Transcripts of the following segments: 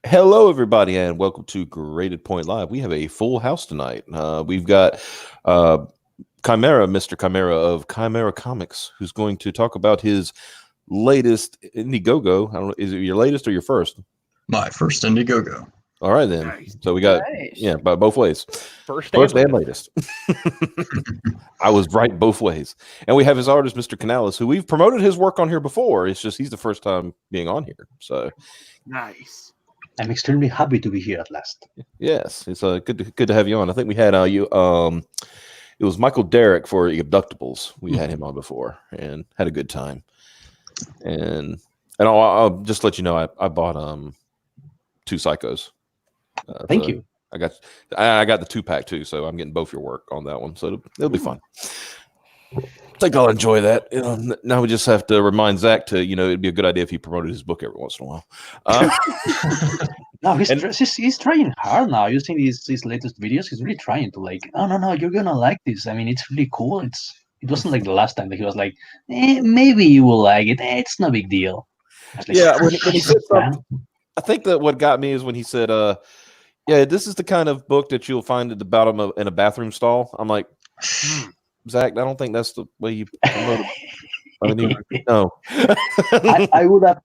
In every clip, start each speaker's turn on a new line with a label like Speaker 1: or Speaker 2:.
Speaker 1: Hello, everybody, and welcome to Graded Point Live. We have a full house tonight. We've got uh, Chimera, Mr. Chimera of Chimera Comics, who's going to talk about his latest Indiegogo. I don't know, is it your latest or your first?
Speaker 2: My first Indiegogo.
Speaker 1: All right, then.
Speaker 3: Nice.
Speaker 1: So we got,
Speaker 3: Nice.
Speaker 1: by both ways.
Speaker 4: First
Speaker 1: And latest. I was right both ways. And we have his artist, Mr. Canales, who we've promoted his work on here before. It's just he's the first time being on here. So
Speaker 3: Nice.
Speaker 5: I'm extremely happy to be here at last.
Speaker 1: yes, it's good to have you on. I think we had you. It was Michael Derrick for Abductables. We had him on before and had a good time. And I'll just let you know, I bought two Psychos.
Speaker 5: Thank you.
Speaker 1: I got the 2-pack too, so I'm getting both your work on that one. So it'll be fun. I think I'll enjoy that. Now we just have to remind Zach to, it'd be a good idea if he promoted his book every once in a while.
Speaker 5: No, he's trying hard now. Using these latest videos, he's really trying to no, you're gonna like this. I mean, it's really cool. It wasn't like the last time that he was like, maybe you will like it. It's no big deal. Like,
Speaker 1: yeah, when he said something, I think that what got me is when he said, yeah, this is the kind of book that you'll find at the bottom of in a bathroom stall. I'm like, Zach, I don't think that's the way you promote it. I mean, no.
Speaker 5: I would have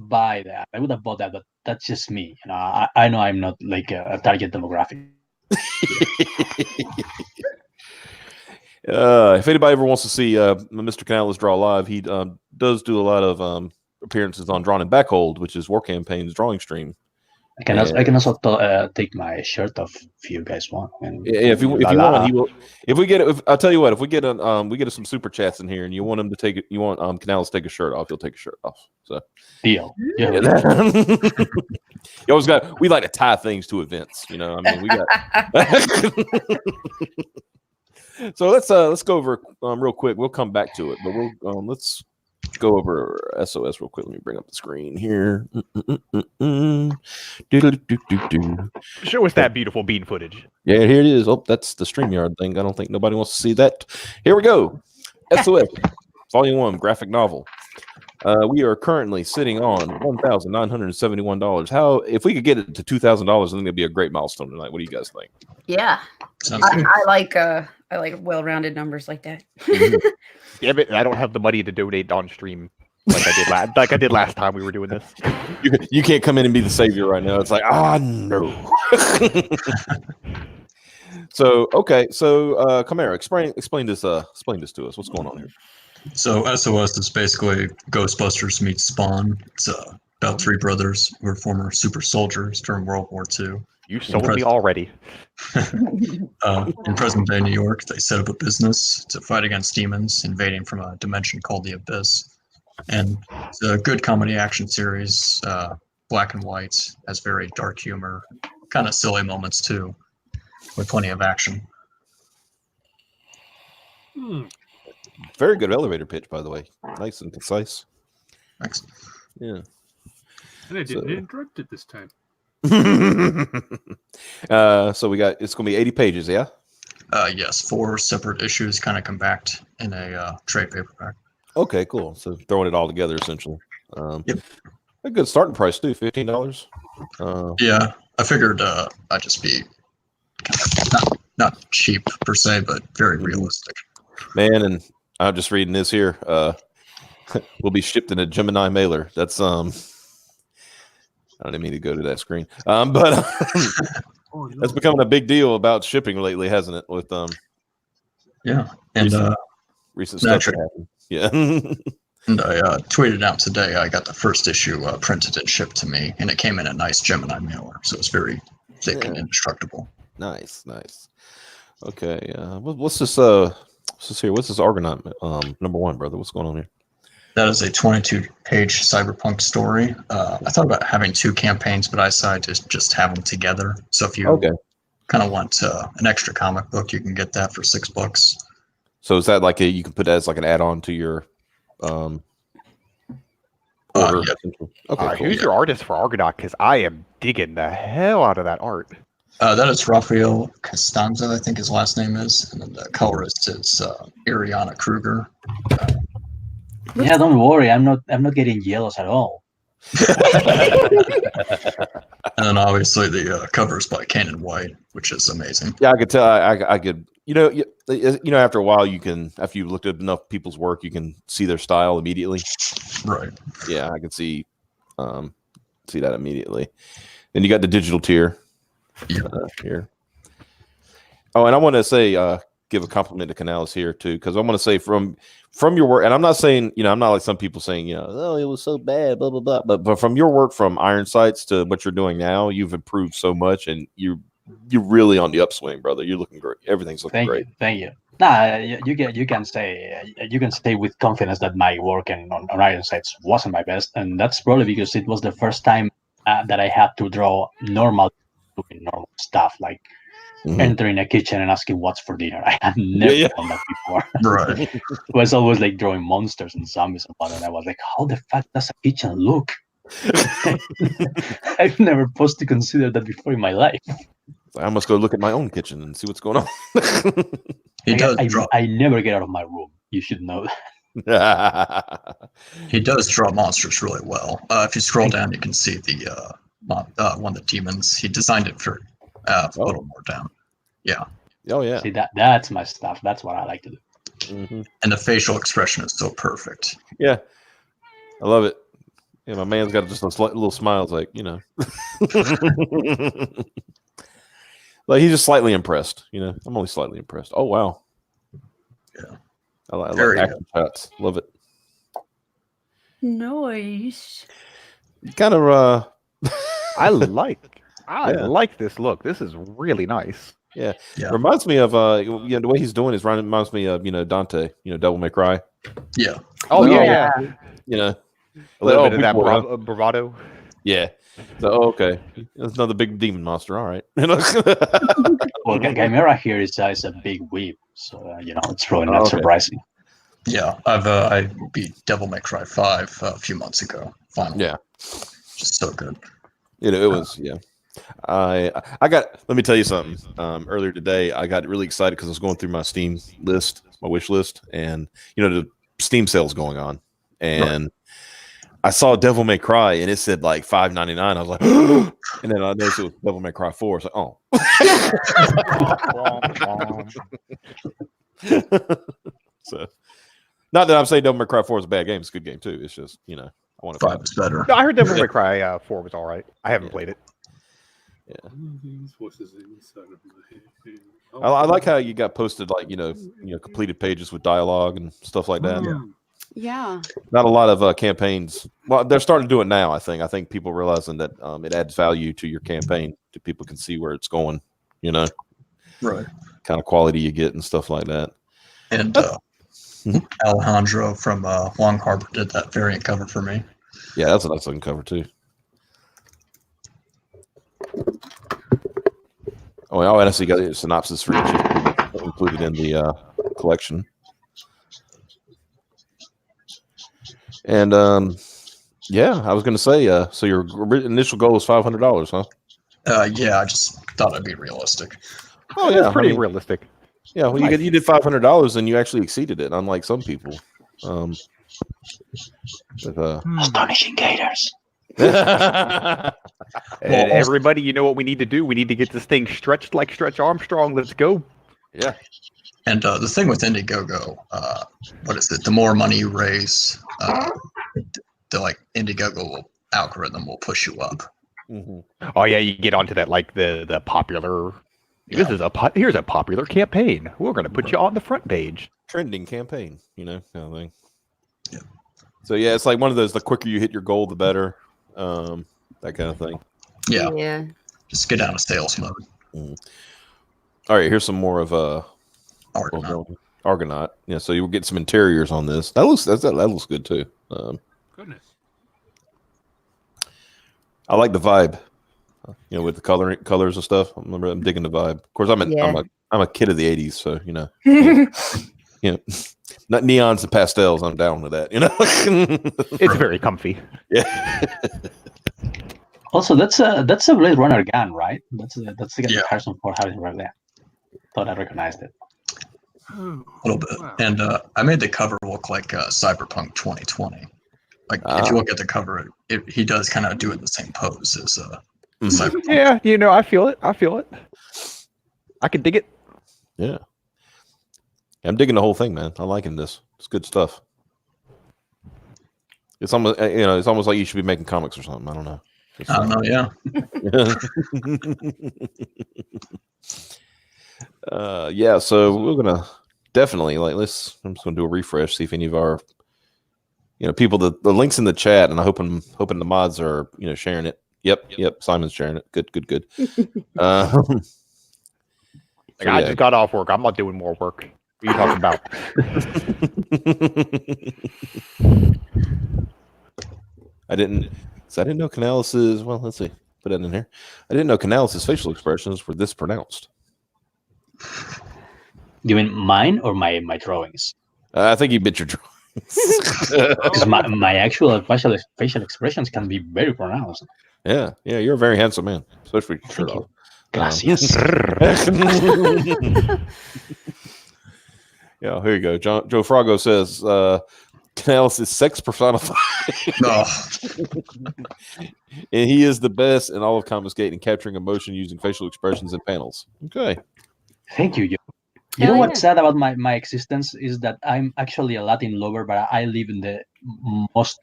Speaker 5: buy that. I would have bought that, but that's just me. I know I'm not like a target demographic.
Speaker 1: If anybody ever wants to see Mr. Canales draw live, he does do a lot of appearances on Drawn and Backhold, which is War Campaign's drawing stream.
Speaker 5: I can also take my shirt off if you guys want. And
Speaker 1: if you want, he will. If we get it, I'll tell you what. If we get some super chats in here, and you want him to take it, you want Canales to take a shirt off, he'll take a shirt off. So
Speaker 5: deal. Yeah.
Speaker 1: You always got. We like to tie things to events. I mean, we got. So let's go over real quick. We'll come back to it, but let's go over S.O.S. real quick. Let me bring up the screen here.
Speaker 4: Show us that beautiful bean footage.
Speaker 1: Yeah, here it is. Oh, that's the StreamYard thing. I don't think nobody wants to see that. Here we go. S.O.S. Volume 1 graphic novel. We are currently sitting on $1,971. How if we could get it to $2,000, I think it'd be a great milestone tonight. What do you guys think?
Speaker 6: Yeah, I like well-rounded numbers like that.
Speaker 4: Yeah, but I don't have the money to donate on stream like I did last time we were doing this.
Speaker 1: You can't come in and be the savior right now. It's like no. So Chimera, explain this to us. What's going on here?
Speaker 2: So S.O.S. is basically Ghostbusters meets Spawn. It's about three brothers who were former super soldiers during World War II.
Speaker 4: You sold me already.
Speaker 2: In present-day New York, they set up a business to fight against demons invading from a dimension called the Abyss. And it's a good comedy action series, black and white, has very dark humor, kind of silly moments too, with plenty of action.
Speaker 1: Very good elevator pitch, by the way. Nice and concise.
Speaker 2: Thanks.
Speaker 1: Yeah.
Speaker 3: And I didn't interrupt it this time.
Speaker 1: So we got it's gonna be 80 pages, yeah?
Speaker 2: Yes, 4 separate issues kind of compact in a trade paperback.
Speaker 1: Okay, cool. So throwing it all together essentially.
Speaker 2: Yep.
Speaker 1: A good starting price too, $15.
Speaker 2: Yeah, I figured I'd just be not cheap per se, but very realistic.
Speaker 1: Man, and I'm just reading this here. Will be shipped in a Gemini mailer. That's I didn't mean to go to that screen. But that's becoming a big deal about shipping lately, hasn't it? With
Speaker 2: Yeah, and
Speaker 1: recent stuff that happened. Yeah.
Speaker 2: And I tweeted out today I got the first issue printed and shipped to me, and it came in a nice Gemini mailer, so it's very thick and indestructible.
Speaker 1: Nice. Okay, what's this here? What's this Argonaut number 1, brother? What's going on here?
Speaker 2: That is a 22-page cyberpunk story. I thought about having 2 campaigns, but I decided to just have them together. So if you kind of want an extra comic book, you can get that for $6.
Speaker 1: So is that like you can put that as like an add-on to your order?
Speaker 2: Yeah.
Speaker 1: Okay, cool.
Speaker 4: Who's your artist for Argonaut? Because I am digging the hell out of that art.
Speaker 2: That is Rafael Costanza, I think his last name is, and then the colorist is Ariana Kruger.
Speaker 5: Yeah, don't worry. I'm not getting jealous at all.
Speaker 2: And then obviously the covers by Cannon White, which is amazing.
Speaker 1: Yeah, I could tell. I could. After a while, after you've looked at enough people's work, you can see their style immediately.
Speaker 2: Right.
Speaker 1: Yeah, I can see that immediately. Then you got the digital tier here. Oh, and I want to say, give a compliment to Canales here too, because I want to say from your work, and I'm not saying, I'm not like some people saying, oh, it was so bad, blah blah blah. But from your work from Iron Sights to what you're doing now, you've improved so much, and you're really on the upswing, brother. You're looking great. Everything's looking great.
Speaker 5: Thank you. Nah, you can say with confidence that my work on Iron Sights wasn't my best, and that's probably because it was the first time that I had to draw normal stuff like entering a kitchen and asking what's for dinner. I had never done that before.
Speaker 2: Right.
Speaker 5: It was always like drawing monsters and zombies and whatnot. And I was like, how the fuck does a kitchen look? I've never paused to consider that before in my life.
Speaker 1: I must go look at my own kitchen and see what's going on.
Speaker 5: I never get out of my room. You should know that.
Speaker 2: He does draw monsters really well. If you scroll down, you can see the one of the demons. He designed it for a little more down. Yeah.
Speaker 1: Oh yeah.
Speaker 5: See that's my stuff. That's what I like to do.
Speaker 1: Mm-hmm.
Speaker 2: And the facial expression is so perfect.
Speaker 1: Yeah, I love it. Yeah, my man's got just a little smile. It's like, like he's just slightly impressed. I'm only slightly impressed. Oh wow.
Speaker 2: Yeah.
Speaker 1: I like action shots. Love it.
Speaker 6: Nice.
Speaker 1: Kind of.
Speaker 4: I like this look. This is really nice.
Speaker 1: Yeah. Reminds me of the way he's doing is reminds me of Dante, Devil May Cry.
Speaker 2: Yeah.
Speaker 4: Oh yeah.
Speaker 1: A
Speaker 4: little bit of that bravado.
Speaker 1: Yeah. So okay, that's another big demon monster. All right.
Speaker 5: Well, Chimera here is a big weeb, so it's really not surprising.
Speaker 2: Yeah, I beat Devil May Cry 5 a few months ago. Finally. Yeah. Just so good.
Speaker 1: It was, yeah. I got. Let me tell you something. Earlier today, I got really excited because I was going through my Steam list, my wish list, and the Steam sales going on, and I saw Devil May Cry, and it said like $5.99. I was like, and then I noticed it was Devil May Cry 4. I was like, oh. So, not that I'm saying Devil May Cry 4 is a bad game. It's a good game too. It's just I want to
Speaker 2: 5 is better.
Speaker 4: No, I heard Devil May Cry 4 was all right. I haven't played it.
Speaker 1: Yeah.
Speaker 3: Oh,
Speaker 1: I like how you got posted like completed pages with dialogue and stuff like that.
Speaker 6: Yeah.
Speaker 1: Not a lot of campaigns. Well, they're starting to do it now. I think people realizing that it adds value to your campaign, to people can see where it's going.
Speaker 2: Right.
Speaker 1: Kind of quality you get and stuff like that.
Speaker 2: And Alejandro from Long Harbor did that variant cover for me.
Speaker 1: Yeah, that's a nice looking cover too. Oh, and I see you got a synopsis for each included in the collection. And yeah, I was going to say, so your initial goal was $500, huh?
Speaker 2: Yeah, I just thought it'd be realistic.
Speaker 1: Oh yeah,
Speaker 4: it's pretty realistic.
Speaker 1: Yeah, well, you did $500 and you actually exceeded it, unlike some people.
Speaker 5: Astonishing gators.
Speaker 4: And everybody, you know what we need to do? We need to get this thing stretched like Stretch Armstrong. Let's go.
Speaker 1: Yeah.
Speaker 2: And the thing with Indiegogo, what is it? The more money you raise, the Indiegogo algorithm will push you up.
Speaker 1: Mm-hmm.
Speaker 4: Oh yeah, you get onto that the popular.
Speaker 2: Yeah.
Speaker 4: Here's a popular campaign. We're going to put you on the front page.
Speaker 1: Trending campaign, kind of thing.
Speaker 2: Yeah.
Speaker 1: So yeah, it's like one of those. The quicker you hit your goal, the better. That kind of thing.
Speaker 2: Yeah.
Speaker 6: Yeah.
Speaker 2: Just get out of sales mode.
Speaker 1: Mm. All right, here's some more of
Speaker 2: Argonaut.
Speaker 1: Yeah, so you'll get some interiors on this. That looks good too.
Speaker 3: Goodness.
Speaker 1: I like the vibe. With the colors and stuff. I'm digging the vibe. Of course, I'm a kid of the '80s, so not neons and pastels. I'm down with that.
Speaker 4: It's very comfy.
Speaker 1: Yeah.
Speaker 5: Also, that's a Blade Runner gun, right? That's the Harrison Ford having right there. Thought I recognized it.
Speaker 2: A little bit. Wow. And I made the cover look like Cyberpunk 2020. If you look at the cover, he does kind of do it in the same pose as Cyberpunk.
Speaker 4: Yeah, I feel it. I can dig it.
Speaker 1: Yeah. I'm digging the whole thing, man. I'm liking this. It's good stuff. It's almost, it's almost like you should be making comics or something. I don't know.
Speaker 2: I don't know, yeah.
Speaker 1: Yeah, so we're gonna definitely I'm just gonna do a refresh, see if any of our people, the links in the chat, and I'm hoping the mods are sharing it. Yep, Simon's sharing it. Good.
Speaker 4: I just got off work. I'm not doing more work. What are you talking about?
Speaker 1: I didn't know Canalis's. Well, let's see. Put that in here. I didn't know Canalis's facial expressions were this pronounced.
Speaker 5: You mean mine or my drawings?
Speaker 1: I think you bit your drawings.
Speaker 5: Because my actual facial expressions can be very pronounced.
Speaker 1: Yeah, you're a very handsome man, especially with your shirt off.
Speaker 5: Gracias.
Speaker 1: Yeah, here you go. Joe Frago says Canalis is sex personified.
Speaker 2: No.
Speaker 1: And he is the best in all of Confiscate and capturing emotion using facial expressions and panels. Okay.
Speaker 5: Thank you. You know what's sad about my existence is that I'm actually a Latin lover, but I live in the most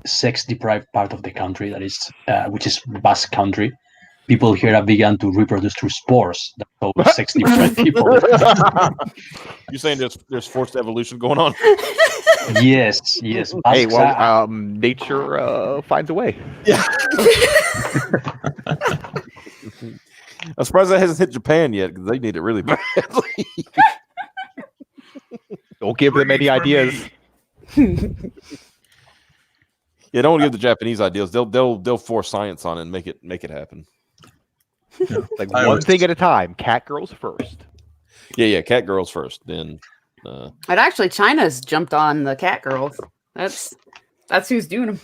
Speaker 5: sex-deprived part of the country, that is, which is Basque Country. People here have begun to reproduce through spores. That's all sex-deprived people.
Speaker 1: You're saying there's forced evolution going on?
Speaker 5: Yes.
Speaker 4: Hey, well, nature finds a way.
Speaker 1: Yeah. I'm surprised that hasn't hit Japan yet because they need it really badly.
Speaker 4: Don't give them any ideas.
Speaker 1: Yeah, don't give the Japanese ideas. They'll force science on it and make it happen.
Speaker 2: Yeah.
Speaker 4: Like one thing at a time. Cat girls first.
Speaker 1: Yeah, cat girls first. Then
Speaker 6: But actually, China's jumped on the cat girls. That's who's doing them.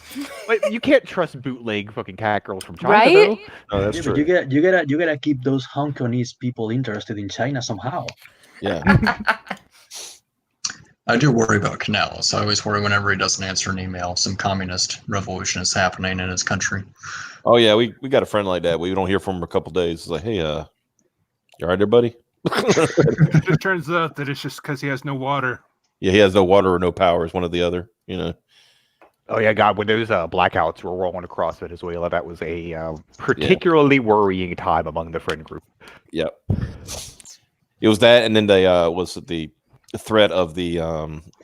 Speaker 4: But you can't trust bootleg fucking cat girls from China,
Speaker 6: Right?
Speaker 4: though.
Speaker 1: oh, that's
Speaker 5: Yeah,
Speaker 1: true.
Speaker 5: but you gotta keep those Hong Kongese people interested in China somehow.
Speaker 1: Yeah.
Speaker 2: I do worry about Canalis. I always worry whenever he doesn't answer an email, some communist revolution is happening in his country.
Speaker 1: Oh yeah, we got a friend like that. We don't hear from him for a couple days. It's like, hey, you all right there, buddy?
Speaker 3: It turns out that it's just because he has no water.
Speaker 1: Yeah, he has no water or no power. It's one or the other.
Speaker 4: Oh yeah, God! When those blackouts were rolling across Venezuela, that was a particularly worrying time among the friend group.
Speaker 1: Yep. It was that, and then they was the threat of the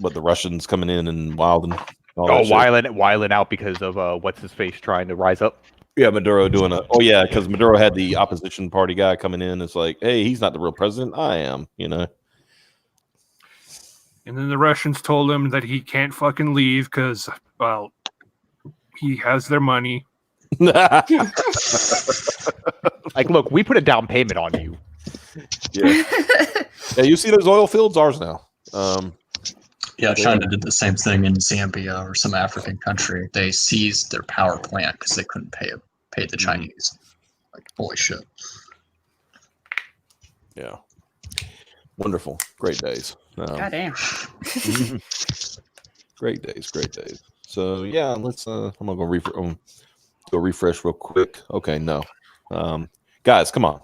Speaker 1: Russians coming in and wilding.
Speaker 4: Wiling out because of what's his face trying to rise up.
Speaker 1: Yeah, Maduro doing because Maduro had the opposition party guy coming in. It's like, hey, he's not the real president. I am.
Speaker 3: And then the Russians told him that he can't fucking leave because, well, he has their money.
Speaker 4: Like, look, we put a down payment on you.
Speaker 1: Yeah. Yeah, you see those oil fields? Ours now.
Speaker 2: Yeah, China did the same thing in Zambia or some African country. They seized their power plant because they couldn't pay the Chinese. Like, holy shit.
Speaker 1: Yeah. Wonderful. Great days.
Speaker 6: Goddamn.
Speaker 1: Great days. So yeah, let's I'm gonna go do a refresh real quick. Okay, no. Guys, come on.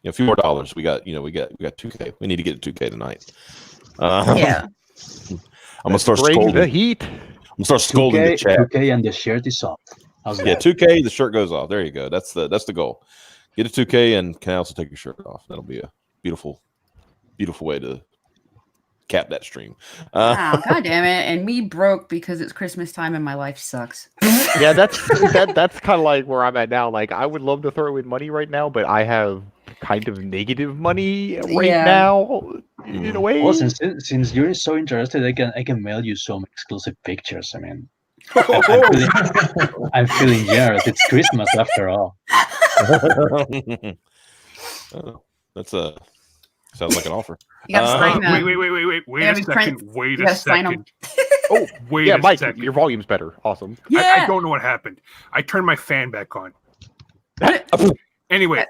Speaker 1: A few more dollars. We got 2K. We need to get to 2K tonight.
Speaker 6: Yeah.
Speaker 1: I'm gonna start
Speaker 4: Bring
Speaker 1: scolding.
Speaker 4: the heat.
Speaker 1: I'm gonna start scolding the chat.
Speaker 5: 2K and the shirt is off. How's
Speaker 1: Yeah,
Speaker 5: that?
Speaker 1: 2K, the shirt goes off. There you go. That's the goal. Get a 2K and can also take your shirt off. That'll be a beautiful way to cap that stream.
Speaker 6: Wow, God damn it. And me broke because it's Christmas time and my life sucks.
Speaker 4: Yeah, that's kind of like where I'm at now. Like, I would love to throw in money right now, but I have kind of negative money right now in a way.
Speaker 5: Well, since you're so interested, I can mail you some exclusive pictures. I mean, I'm feeling generous. It's Christmas after all.
Speaker 1: That's sounds like an offer.
Speaker 6: You gotta sign that.
Speaker 3: Wait a second. Wait a second.
Speaker 4: Oh,
Speaker 3: Wait
Speaker 4: yeah,
Speaker 3: a
Speaker 4: Mike,
Speaker 3: second.
Speaker 4: your volume's better. Awesome.
Speaker 3: I don't know what happened. I turned my fan back on. Anyway,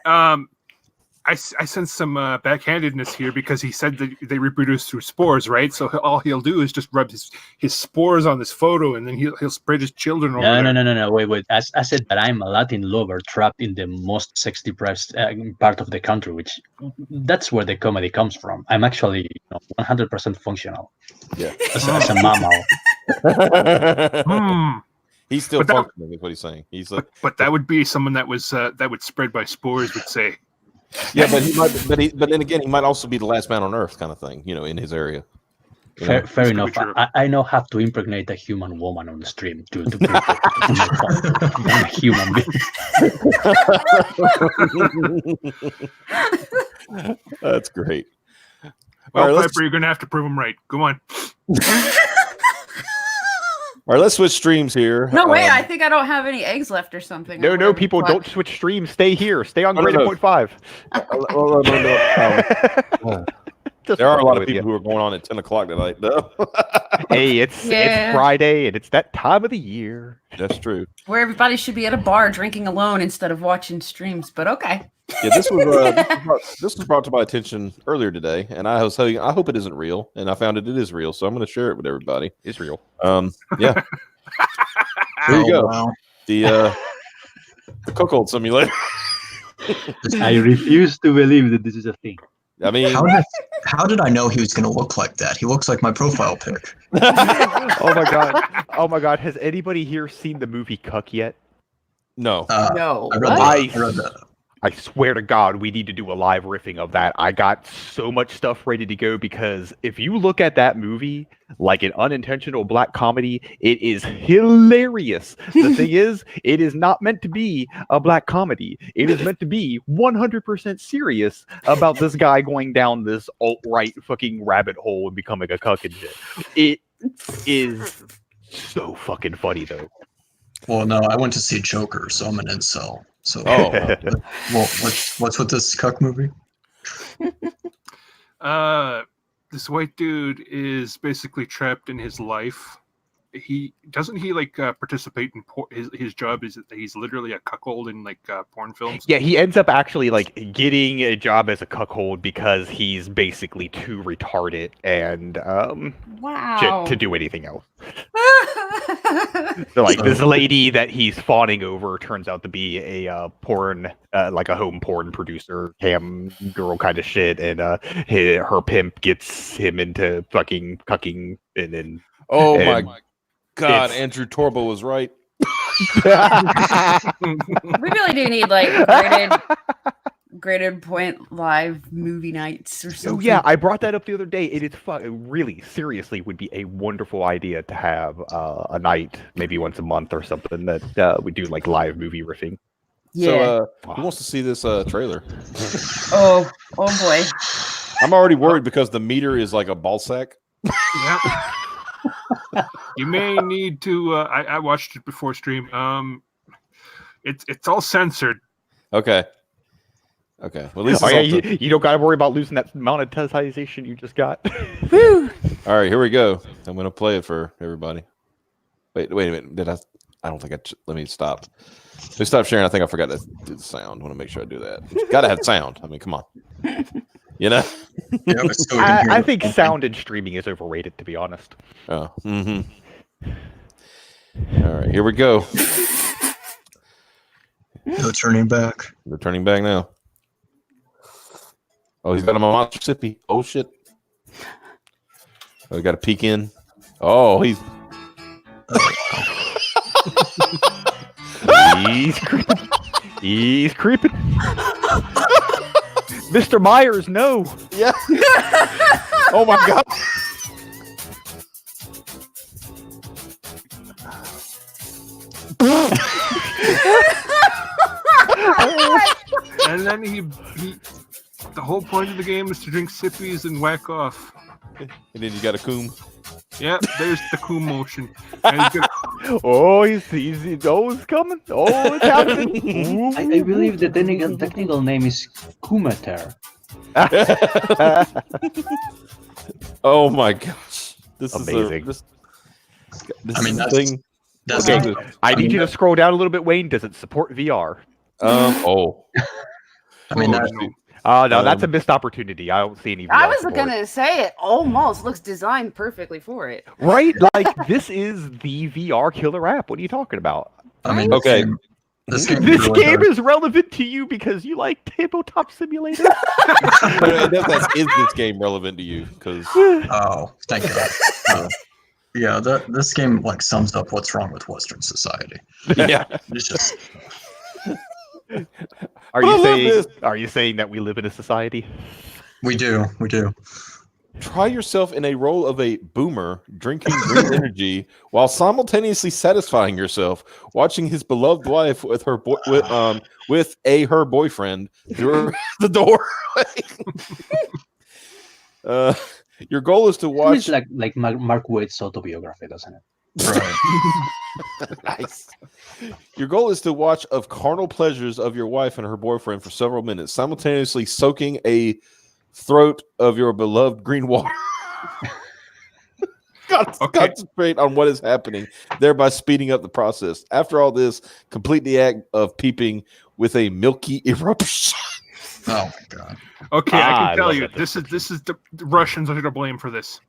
Speaker 3: I sense some backhandedness here because he said that they reproduce through spores, right? So all he'll do is just rub his spores on this photo, and then he'll spread his children over there.
Speaker 5: No. Wait. I said that I'm a Latin lover trapped in the most sex-depressed part of the country, which that's where the comedy comes from. I'm actually 100% functional.
Speaker 1: Yeah.
Speaker 5: As a mammal.
Speaker 1: He's still functioning, is what he's saying. He's like,
Speaker 3: but that would be someone that was that would spread by spores, would say.
Speaker 1: yeah, but he might, but then again, he might also be the last man on earth, kind of thing, in his area.
Speaker 5: Fair enough. I know how to impregnate a human woman on the stream to prove that I'm a human
Speaker 1: being. That's great.
Speaker 3: Well,
Speaker 1: All right,
Speaker 3: Piper, you're going to have to prove him right. Go on.
Speaker 1: All right, let's switch streams here.
Speaker 6: No, wait, I think I don't have any eggs left or something.
Speaker 4: No, people, don't switch streams. Stay here. Stay on Graded 0.5.
Speaker 1: There are a lot of people who are going on at 10 o'clock tonight, though.
Speaker 4: Hey, it's Friday, and it's that time of the year.
Speaker 1: That's true.
Speaker 6: Where everybody should be at a bar drinking alone instead of watching streams, but okay.
Speaker 1: Yeah, this was brought to my attention earlier today, and I was telling you, I hope it isn't real, and I found it is real, so I'm going to share it with everybody.
Speaker 4: It's real.
Speaker 1: Yeah. Here you go.
Speaker 2: Wow.
Speaker 1: The cuckold simulator.
Speaker 5: I refuse to believe that this is a thing.
Speaker 1: I mean,
Speaker 2: how did I know he was going to look like that? He looks like my profile pic.
Speaker 4: Oh my god! Has anybody here seen the movie Cuck yet?
Speaker 1: No.
Speaker 6: No.
Speaker 2: I read that.
Speaker 4: I swear to God, we need to do a live riffing of that. I got so much stuff ready to go because if you look at that movie like an unintentional black comedy, it is hilarious. The thing is, it is not meant to be a black comedy. It is meant to be 100% serious about this guy going down this alt-right fucking rabbit hole and becoming a cuck and shit. It is so fucking funny, though.
Speaker 2: Well, no, I went to see Joker, so I'm an incel. So, well, what's with this cuck movie?
Speaker 3: This white dude is basically trapped in his life. He participate in his job is that he's literally a cuckold in porn films.
Speaker 4: Yeah, he ends up actually getting a job as a cuckold because he's basically too retarded and
Speaker 6: wow
Speaker 4: to do anything else. So this lady that he's fawning over turns out to be a porn a home porn producer, cam girl kind of shit, and her pimp gets him into fucking cucking and then
Speaker 1: my God, Andrew Torbo was right.
Speaker 6: We really do need graded point live movie nights or something.
Speaker 4: Oh yeah, I brought that up the other day. It is really seriously would be a wonderful idea to have a night, maybe once a month or something that we do live movie riffing.
Speaker 6: Yeah.
Speaker 1: So who wants to see this trailer?
Speaker 6: Oh boy.
Speaker 1: I'm already worried because the meter is like a ball sack.
Speaker 3: Yeah. You may need to. I watched it before stream. It's all censored.
Speaker 1: Okay. Well, at least
Speaker 4: you don't got to worry about losing that monetization you just got.
Speaker 6: Woo.
Speaker 1: All right, here we go. I'm going to play it for everybody. Wait a minute. Did I? I don't think let me stop. Let me stop sharing. I think I forgot to do the sound. I want to make sure I do that. Got to have sound. I mean, come on.
Speaker 2: Yeah,
Speaker 4: I think sound and streaming is overrated, to be honest.
Speaker 1: Oh. Mm-hmm. All right, here we go.
Speaker 2: No turning back.
Speaker 1: They're turning back now. Oh, he's got him a monster sippy. Oh shit. Oh, we got to peek in. Oh, he's
Speaker 4: creeping. He's creeping. Mr. Myers, no.
Speaker 1: Yeah. Oh my God.
Speaker 3: And then he the whole point of the game is to drink sippies and whack off.
Speaker 1: And then you got a coom.
Speaker 3: Yeah, there's the coom motion.
Speaker 4: Oh, he's coming. Oh, it's happening.
Speaker 5: I believe the technical name is Kumater.
Speaker 1: Oh my gosh. This
Speaker 4: amazing.
Speaker 1: This
Speaker 2: thing.
Speaker 4: I need you to scroll down a little bit, Wayne. Does it support VR?
Speaker 1: Oh.
Speaker 2: I mean,
Speaker 3: Oh,
Speaker 2: that,
Speaker 3: no.
Speaker 4: Oh no, that's a
Speaker 1: Um,
Speaker 4: missed opportunity. I don't see any.
Speaker 6: I
Speaker 4: VR
Speaker 6: was
Speaker 4: support.
Speaker 6: gonna say it almost looks designed perfectly for it.
Speaker 4: Right? Like this is the VR killer app. What are you talking about?
Speaker 2: I mean,
Speaker 1: Okay.
Speaker 2: this game
Speaker 4: This
Speaker 2: really
Speaker 4: game
Speaker 2: does-
Speaker 4: is relevant to you because you like tabletop simulator.
Speaker 1: Is this game relevant to you? Because
Speaker 2: Oh, thank God. Yeah, this game like sums up what's wrong with Western society.
Speaker 1: yeah,
Speaker 2: It's just
Speaker 4: Are
Speaker 1: But I
Speaker 4: you
Speaker 1: love
Speaker 4: saying?
Speaker 1: this.
Speaker 4: Are you saying that we live in a society?
Speaker 2: we do.
Speaker 1: try yourself in a role of a boomer drinking green energy while simultaneously satisfying yourself watching his beloved wife with her her boyfriend through the door. Your goal is to watch.
Speaker 5: It's like Mark Waid's autobiography, doesn't it?
Speaker 2: Right.
Speaker 1: Nice. Your goal is to watch of carnal pleasures of your wife and her boyfriend for several minutes, simultaneously soaking a throat of your beloved green water. Concentrate on what is happening, thereby speeding up the process. After all this, complete the act of peeping with a milky eruption.
Speaker 2: Oh my God.
Speaker 3: Okay, I
Speaker 4: I
Speaker 3: can tell
Speaker 4: love
Speaker 3: you,
Speaker 4: that
Speaker 3: this is the Russians are to blame for this.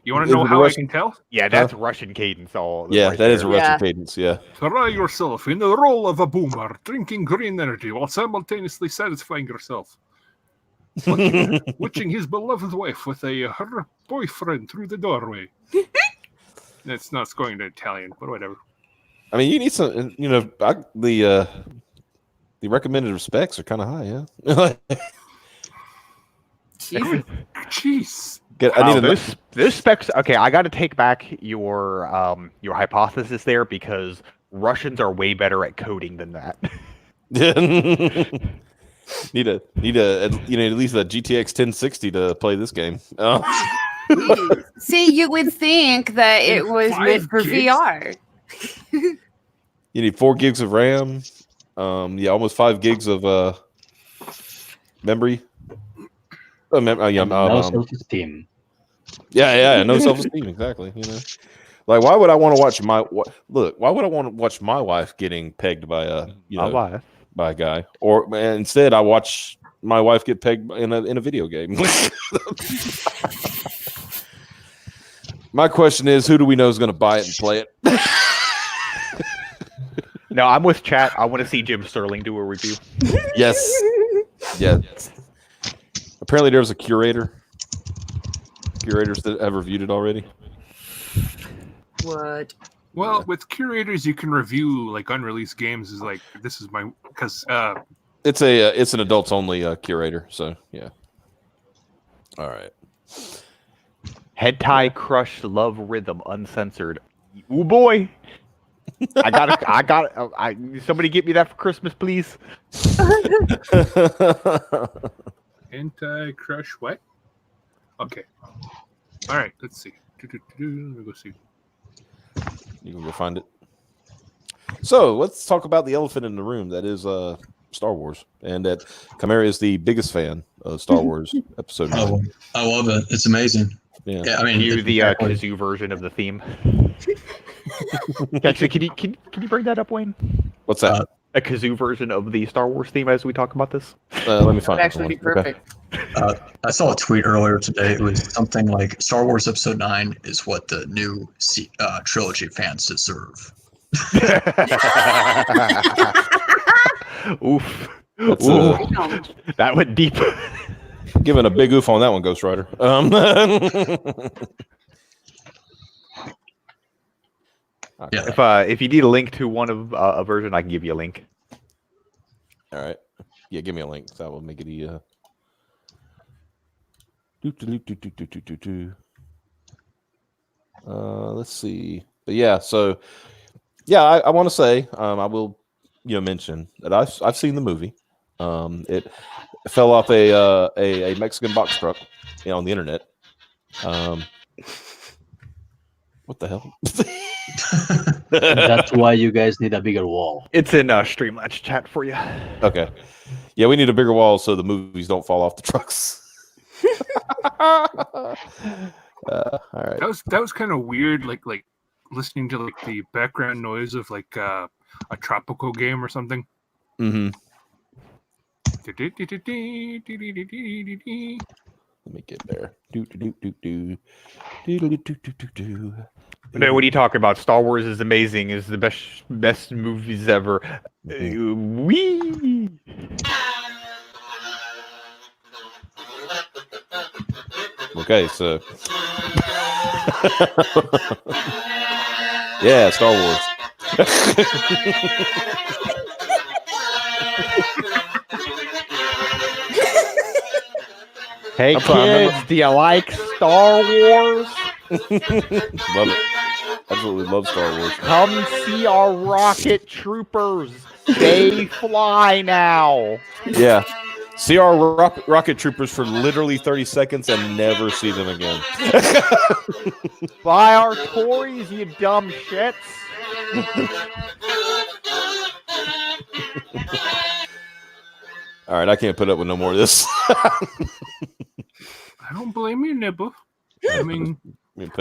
Speaker 3: You want
Speaker 1: Is
Speaker 3: to know
Speaker 1: it
Speaker 3: how I
Speaker 1: Russian?
Speaker 3: can tell?
Speaker 4: Yeah, that's Russian cadence. All
Speaker 1: Yeah,
Speaker 4: right
Speaker 1: that is a
Speaker 4: there.
Speaker 1: Russian
Speaker 6: Yeah.
Speaker 1: cadence. Yeah.
Speaker 3: Try yourself in the role of a boomer, drinking green energy while simultaneously satisfying yourself. Watching his beloved wife with her boyfriend through the doorway. It's not going to Italian, but whatever.
Speaker 1: I mean, you need some. The recommended specs are kind of high. Yeah.
Speaker 6: Jesus.
Speaker 3: Jeez.
Speaker 1: I need
Speaker 4: Wow, those specs. Okay, I got to take back your hypothesis there because Russians are way better at coding than that.
Speaker 1: need a at least a GTX 1060 to play this game.
Speaker 6: See, you would think that it was
Speaker 3: 5
Speaker 6: meant for
Speaker 3: gigs?
Speaker 6: VR.
Speaker 1: You need 4 gigs of RAM. Almost 5 gigs of memory.
Speaker 5: No self-esteem.
Speaker 1: No self-esteem. Exactly. Like why would I want to watch why would I want to watch my wife getting pegged by by a guy, or instead I watch my wife get pegged in a video game. My question is, who do we know is going to buy it and play it?
Speaker 4: No, I'm with chat. I want to see Jim Sterling do a review.
Speaker 1: Yes. Apparently, there's a curators that have reviewed it already.
Speaker 6: What?
Speaker 3: Well, with curators, you can review like unreleased games. Is like this is my because
Speaker 1: It's an adults only curator. So yeah. All right.
Speaker 4: Head tie crush love rhythm uncensored. Ooh boy. I got somebody get me that for Christmas, please.
Speaker 3: Anti-crush what? Okay. All right. Let's see. Let me go see.
Speaker 1: You can go find it. So let's talk about the elephant in the room. That is Star Wars, and that Chimera is the biggest fan of Star Wars Episode 9.
Speaker 2: Oh, I love it. It's amazing.
Speaker 1: Yeah.
Speaker 2: I mean,
Speaker 4: You the
Speaker 2: exactly.
Speaker 4: kazoo version of the theme. Actually, can you bring that up, Wayne?
Speaker 1: What's that?
Speaker 4: A kazoo version of the Star Wars theme as we talk about this.
Speaker 1: Let me
Speaker 6: That
Speaker 1: find
Speaker 6: would actually be
Speaker 1: one. Okay.
Speaker 6: perfect.
Speaker 2: I saw a tweet earlier today. It was something like Star Wars Episode 9 is what the new trilogy fans deserve.
Speaker 4: Oof.
Speaker 1: That's,
Speaker 4: Ooh,
Speaker 6: Damn.
Speaker 4: that went deep.
Speaker 1: giving a big oof on that one, Ghost Rider.
Speaker 2: Yeah.
Speaker 4: If you need a link to one of a version, I can give you a link.
Speaker 1: All right. Yeah, give me a link. That will make it easier. Let's see. But yeah, so yeah, I want to say I will mention that I've seen the movie. It fell off a Mexican box truck on the internet. What the hell?
Speaker 5: That's why you guys need a bigger wall.
Speaker 4: It's in Streamlabs chat for you.
Speaker 1: Okay. Yeah, we need a bigger wall so the movies don't fall off the trucks. All right.
Speaker 3: That was kind of weird. Like listening to like the background noise of like a tropical game or something.
Speaker 1: Mm-hmm. Let me get there. Do do do do do do do do do do.
Speaker 4: No, what are you talking about? Star Wars is amazing. It's the best movies ever. Wee.
Speaker 1: Okay, so yeah, Star Wars.
Speaker 4: Hey
Speaker 1: I'm trying to
Speaker 4: kids,
Speaker 1: remember.
Speaker 4: do you like Star Wars?
Speaker 1: Love it. Absolutely love Star Wars.
Speaker 4: Come see our rocket troopers. They fly now.
Speaker 1: Yeah. See our rocket troopers for literally 30 seconds and never see them again.
Speaker 4: Buy our toys, you dumb shits.
Speaker 1: All right, I can't put up with no more of this.
Speaker 3: I don't blame you, Nibble. I mean,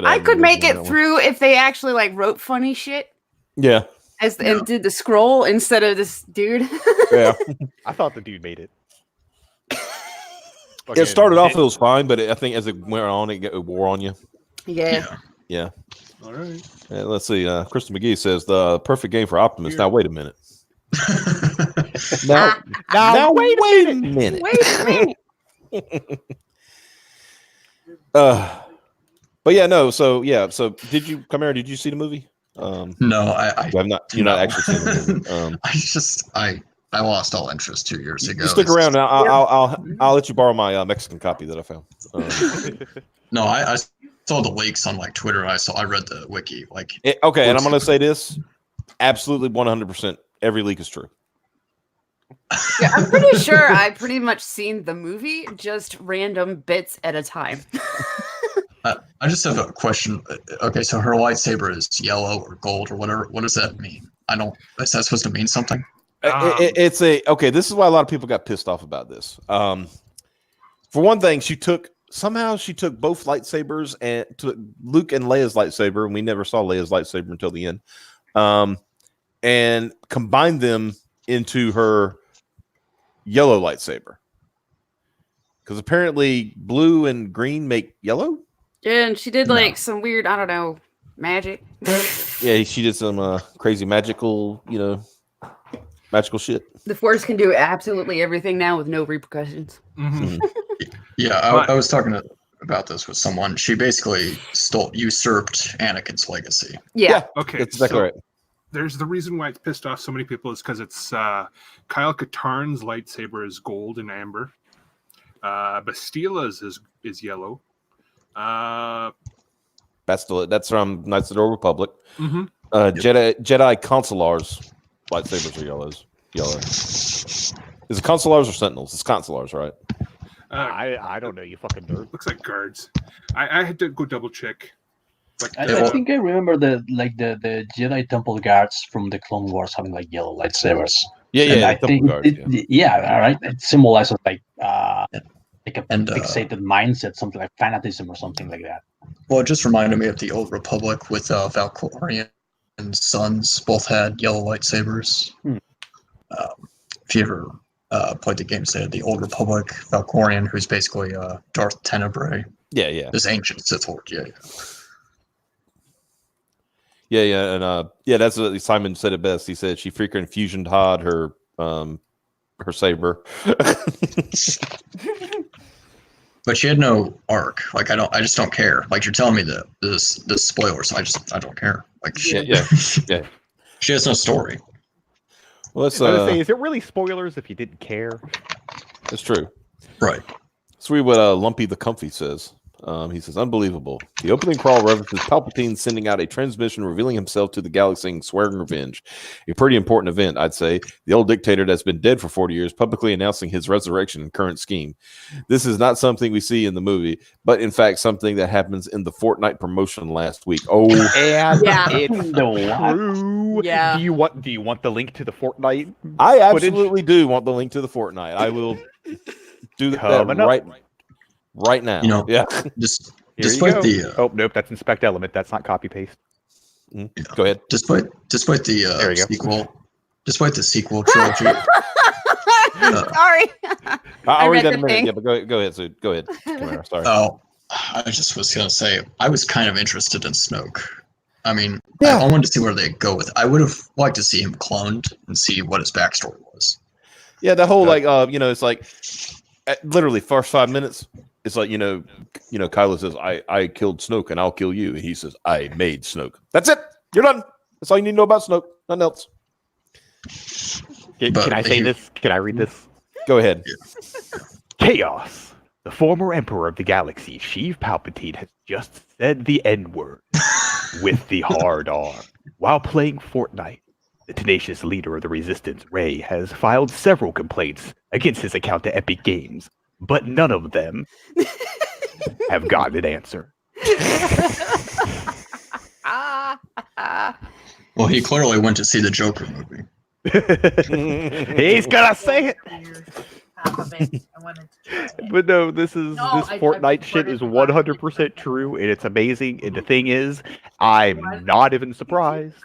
Speaker 6: I could make it through if they actually like wrote funny shit
Speaker 1: Yeah.
Speaker 6: and did the scroll instead of this dude.
Speaker 1: Yeah.
Speaker 4: I thought the dude made it.
Speaker 1: It started off, it was fine, but I think as it went on, it wore on you.
Speaker 6: Yeah.
Speaker 1: Yeah.
Speaker 3: all right.
Speaker 1: Let's see. Kristen McGee says the perfect game for Optimus. Now, wait a minute. Now, wait a minute.
Speaker 6: Wait a minute.
Speaker 1: But yeah, no. So yeah. So did you, Chimera? Did you see the movie?
Speaker 2: No, I
Speaker 1: You have not. You're not actually seeing the movie.
Speaker 2: I lost all interest 2 years ago.
Speaker 1: You stick
Speaker 2: It's-
Speaker 1: around. I'll let you borrow my Mexican copy that I found.
Speaker 2: No, I saw the leaks on like Twitter. I read the wiki. Like,
Speaker 1: Okay, and I'm going to say this: absolutely, 100%. Every leak is true.
Speaker 6: Yeah, I'm pretty sure I pretty much seen the movie, just random bits at a time.
Speaker 2: I just have a question. Okay, so her lightsaber is yellow or gold or whatever. What does that mean? Is that supposed to mean something?
Speaker 1: It's okay. This is why a lot of people got pissed off about this. For one thing, she took both lightsabers and took Luke and Leia's lightsaber, and we never saw Leia's lightsaber until the end, and combined them into her yellow lightsaber. Because apparently, blue and green make yellow.
Speaker 6: Yeah, and she did like some weird, I don't know, magic.
Speaker 1: Yeah, she did some crazy magical shit.
Speaker 6: The Force can do absolutely everything now with no repercussions.
Speaker 3: Mhm.
Speaker 2: Yeah, I was talking about this with someone. She basically usurped Anakin's legacy.
Speaker 6: Yeah.
Speaker 3: Okay,
Speaker 1: That's exactly right.
Speaker 3: there's the reason why it's pissed off so many people is because it's Kyle Katarn's lightsaber is gold and amber. Bastila's is yellow.
Speaker 1: That's from Knights of the Old Republic.
Speaker 3: Mhm.
Speaker 1: Jedi Consular's lightsabers are yellow. Is it Consulars or Sentinels? It's Consulars, right?
Speaker 4: I don't know, you fucking nerd.
Speaker 3: Looks like guards. I had to go double check. But,
Speaker 5: I think I remember the Jedi Temple guards from the Clone Wars having like yellow lightsabers.
Speaker 1: Yeah,
Speaker 5: And I
Speaker 1: Temple
Speaker 5: think
Speaker 1: Guards,
Speaker 5: all right. It symbolizes like a
Speaker 2: And,
Speaker 5: fixated mindset, something like fanatism or something like that.
Speaker 2: Well, it just reminded me of the Old Republic with Valkorian and Sons both had yellow lightsabers. If you ever played the games, they had the Old Republic Valkorian, who's basically Darth Tenebrae,
Speaker 1: Yeah.
Speaker 2: this ancient Sith Lord.
Speaker 1: Yeah, and that's what Simon said it best. He said she freaking fusioned Hod her saber.
Speaker 2: But she had no arc. Like I just don't care. Like you're telling me this spoiler, so I don't care. Like
Speaker 1: Yeah.
Speaker 2: she has no story.
Speaker 1: Well, let's
Speaker 4: I was say, is it really spoilers if you didn't care?
Speaker 1: It's true.
Speaker 2: Right.
Speaker 1: Let's read what Lumpy the Comfy says. He says, unbelievable. The opening crawl references Palpatine sending out a transmission revealing himself to the galaxy and swearing revenge. A pretty important event, I'd say. The old dictator that's been dead for 40 years publicly announcing his resurrection and current scheme. This is not something we see in the movie, but in fact something that happens in the Fortnite promotion last week. Oh,
Speaker 4: And
Speaker 6: Yeah.
Speaker 4: it's
Speaker 5: The what?
Speaker 4: true.
Speaker 6: Yeah.
Speaker 4: Do you want the link to the Fortnite?
Speaker 1: I absolutely do want the link to the Fortnite. I will do that
Speaker 4: Coming up.
Speaker 1: right now.
Speaker 2: You know,
Speaker 1: Yeah.
Speaker 2: Just
Speaker 4: Here you
Speaker 2: despite
Speaker 4: go.
Speaker 2: the
Speaker 4: Oh nope, that's inspect element. That's not copy paste.
Speaker 1: Go ahead.
Speaker 2: despite the
Speaker 4: There you go.
Speaker 2: sequel, despite the sequel trilogy,
Speaker 6: Sorry.
Speaker 1: I'll read
Speaker 6: read
Speaker 1: that
Speaker 6: the
Speaker 1: in a minute.
Speaker 6: thing.
Speaker 1: Yeah, but go ahead. So go ahead. Chimera, sorry.
Speaker 2: Oh, I just was gonna say I was kind of interested in Snoke. I mean,
Speaker 1: Yeah.
Speaker 2: I wanted to see where they go with it. I would have liked to see him cloned and see what his backstory was.
Speaker 1: Yeah, the whole it's like literally first 5 minutes. It's like Kylo says, "I killed Snoke and I'll kill you," and he says, "I made Snoke." That's it. You're done. That's all you need to know about Snoke. Nothing else.
Speaker 4: Can I say this? Can I read this?
Speaker 1: Go ahead.
Speaker 4: Chaos. The former emperor of the galaxy, Sheev Palpatine, has just said the N-word with the hard R while playing Fortnite. The tenacious leader of the Resistance, Rey, has filed several complaints against his account to Epic Games, but none of them have gotten an answer.
Speaker 2: Well, he clearly went to see the Joker movie.
Speaker 4: He's gonna say it.
Speaker 7: Half of it. I wanted to try it.
Speaker 4: But no, this
Speaker 7: I
Speaker 4: Fortnite shit is 100% true, and it's amazing. And the thing is, I'm not even surprised.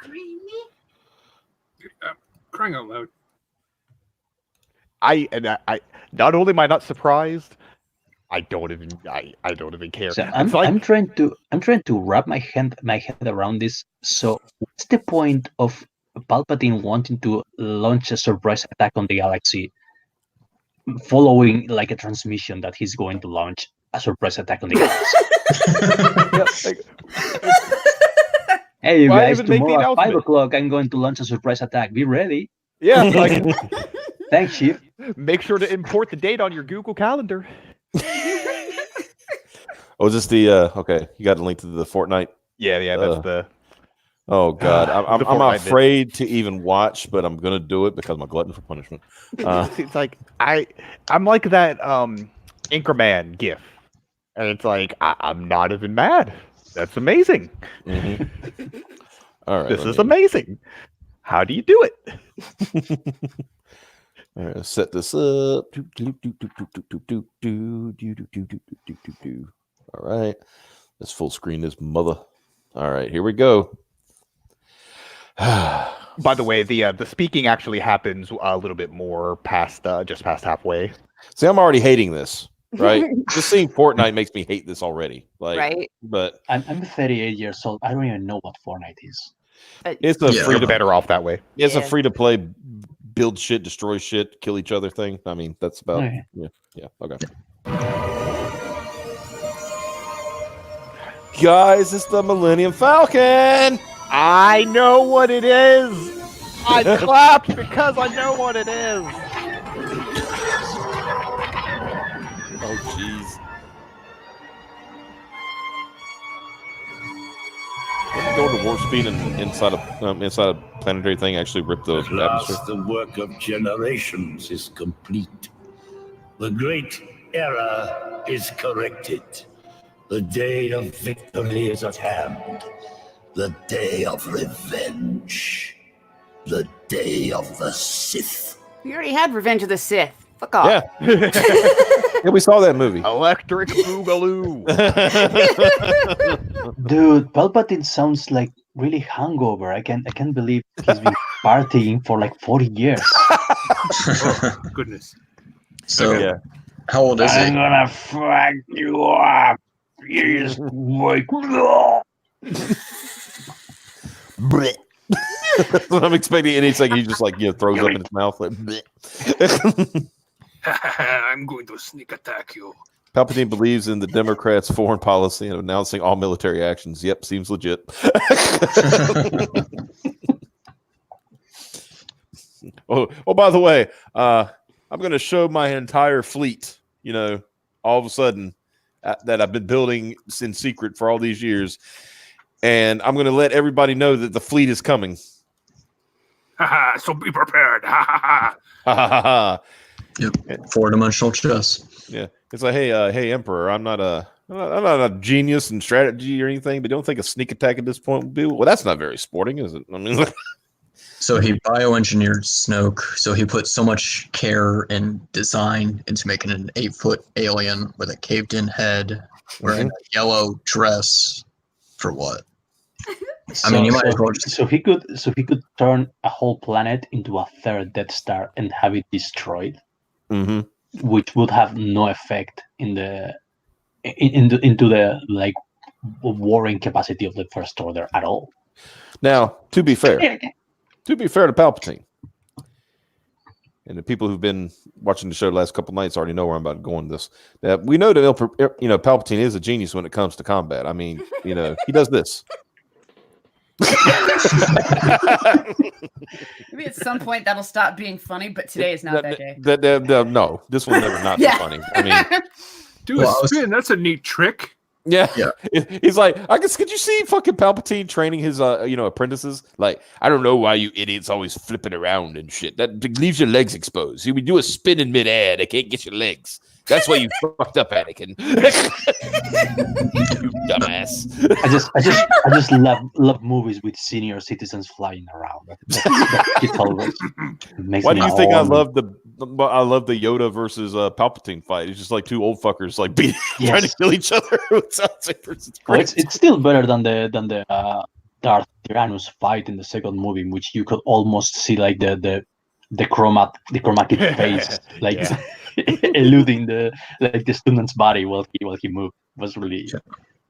Speaker 3: Crying out loud.
Speaker 4: I not only am I not surprised, I don't even care.
Speaker 5: So
Speaker 4: It's like,
Speaker 5: I'm trying to wrap my head around this. So what's the point of Palpatine wanting to launch a surprise attack on the galaxy, following like a transmission that he's going to launch a surprise attack on the galaxy? Hey, you
Speaker 4: Why
Speaker 5: guys!
Speaker 4: even make the
Speaker 5: Tomorrow at 5
Speaker 4: announcement?
Speaker 5: o'clock, I'm going to launch a surprise attack. Be ready.
Speaker 4: yeah, like,
Speaker 5: Thanks, Chief.
Speaker 4: make sure to import the date on your Google Calendar.
Speaker 1: Oh, is this the okay? You got a link to the Fortnite.
Speaker 4: Yeah, that's the.
Speaker 1: Oh God, I'm
Speaker 4: The Fortnite bit.
Speaker 1: afraid to even watch, but I'm gonna do it because I'm a glutton for punishment.
Speaker 4: It's like I'm like that Anchorman gif, and it's like I'm not even mad. That's amazing.
Speaker 1: Mhm. All right,
Speaker 4: This
Speaker 1: let
Speaker 4: is
Speaker 1: me-
Speaker 4: amazing. How do you do it?
Speaker 1: All right, let's set this up. All right, let's full screen this mother. All right, here we go.
Speaker 4: By the way, the speaking actually happens a little bit more past just past halfway.
Speaker 1: See, I'm already hating this. Right, just seeing Fortnite makes me hate this already. Like,
Speaker 6: Right.
Speaker 1: But
Speaker 5: I'm 38 years old. I don't even know what Fortnite is.
Speaker 1: it's a
Speaker 2: Yeah.
Speaker 1: free
Speaker 4: You're
Speaker 1: to
Speaker 4: better off that way.
Speaker 1: It's a
Speaker 6: Yeah.
Speaker 1: free to play, build shit, destroy shit, kill each other thing. I mean, that's about
Speaker 5: Okay.
Speaker 1: yeah. Okay. Guys, it's the Millennium Falcon.
Speaker 4: I know what it is. I clapped because I know what it is.
Speaker 1: Oh jeez. Going to warp speed and inside a planetary thing actually rip the
Speaker 8: At last,
Speaker 1: atmosphere.
Speaker 8: the work of generations is complete. The great error is corrected. The day of victory is at hand. The day of revenge. The day of the Sith.
Speaker 6: We already had Revenge of the Sith. Fuck off.
Speaker 1: Yeah. Yeah, we saw that movie.
Speaker 4: Electric Boogaloo.
Speaker 5: Dude, Palpatine sounds like really hungover. I can't believe he's been partying for like 40 years.
Speaker 3: Goodness.
Speaker 2: So,
Speaker 1: Yeah.
Speaker 2: how old is he?
Speaker 5: gonna fuck you up. You just like
Speaker 1: That's what I'm expecting. Any second, he just throws up in his mouth. Like, bleh.
Speaker 3: I'm going to sneak attack you.
Speaker 1: Palpatine believes in the Democrats' foreign policy and announcing all military actions. Yep, seems legit. Oh, by the way, I'm going to show my entire fleet. All of a sudden, that I've been building in secret for all these years, and I'm going to let everybody know that the fleet is coming.
Speaker 3: So be prepared.
Speaker 1: Ha ha ha!
Speaker 2: Yep. 4-dimensional chess.
Speaker 1: Yeah, it's like, hey, Emperor, I'm not a genius in strategy or anything, but don't think a sneak attack at this point would be. Well, that's not very sporting, is it? I mean,
Speaker 2: So he bioengineered Snoke. So he put so much care and design into making an 8-foot alien with a caved-in head, wearing a yellow dress. For what? I mean, you might as well just.
Speaker 5: so he could turn a whole planet into a third Death Star and have it destroyed. which would have no effect into the like warring capacity of the First Order at all.
Speaker 1: Now, to be fair to Palpatine, and the people who've been watching the show the last couple nights already know where I'm about to go on this. We know that Palpatine is a genius when it comes to combat. I mean, he does this.
Speaker 6: Maybe at some point that'll stop being funny, but today is not that day.
Speaker 1: No, this will never not be funny. I mean,
Speaker 3: do a spin. That's a neat trick.
Speaker 1: Yeah. He's like, could you see fucking Palpatine training his apprentices? Like, I don't know why you idiots always flipping around and shit. That leaves your legs exposed. You would do a spin in midair, they can't get your legs. That's why you fucked up, Anakin. You dumbass.
Speaker 5: I just love movies with senior citizens flying around. It always makes
Speaker 1: Why
Speaker 5: me
Speaker 1: do you think I
Speaker 5: warm.
Speaker 1: love the Yoda versus Palpatine fight? It's just like two old fuckers like trying to kill each other. It's
Speaker 5: Well,
Speaker 1: great.
Speaker 5: it's still better than the Darth Tyrannus fight in the second movie, in which you could almost see like the chromatic face, like eluding the student's body while he moved. It was really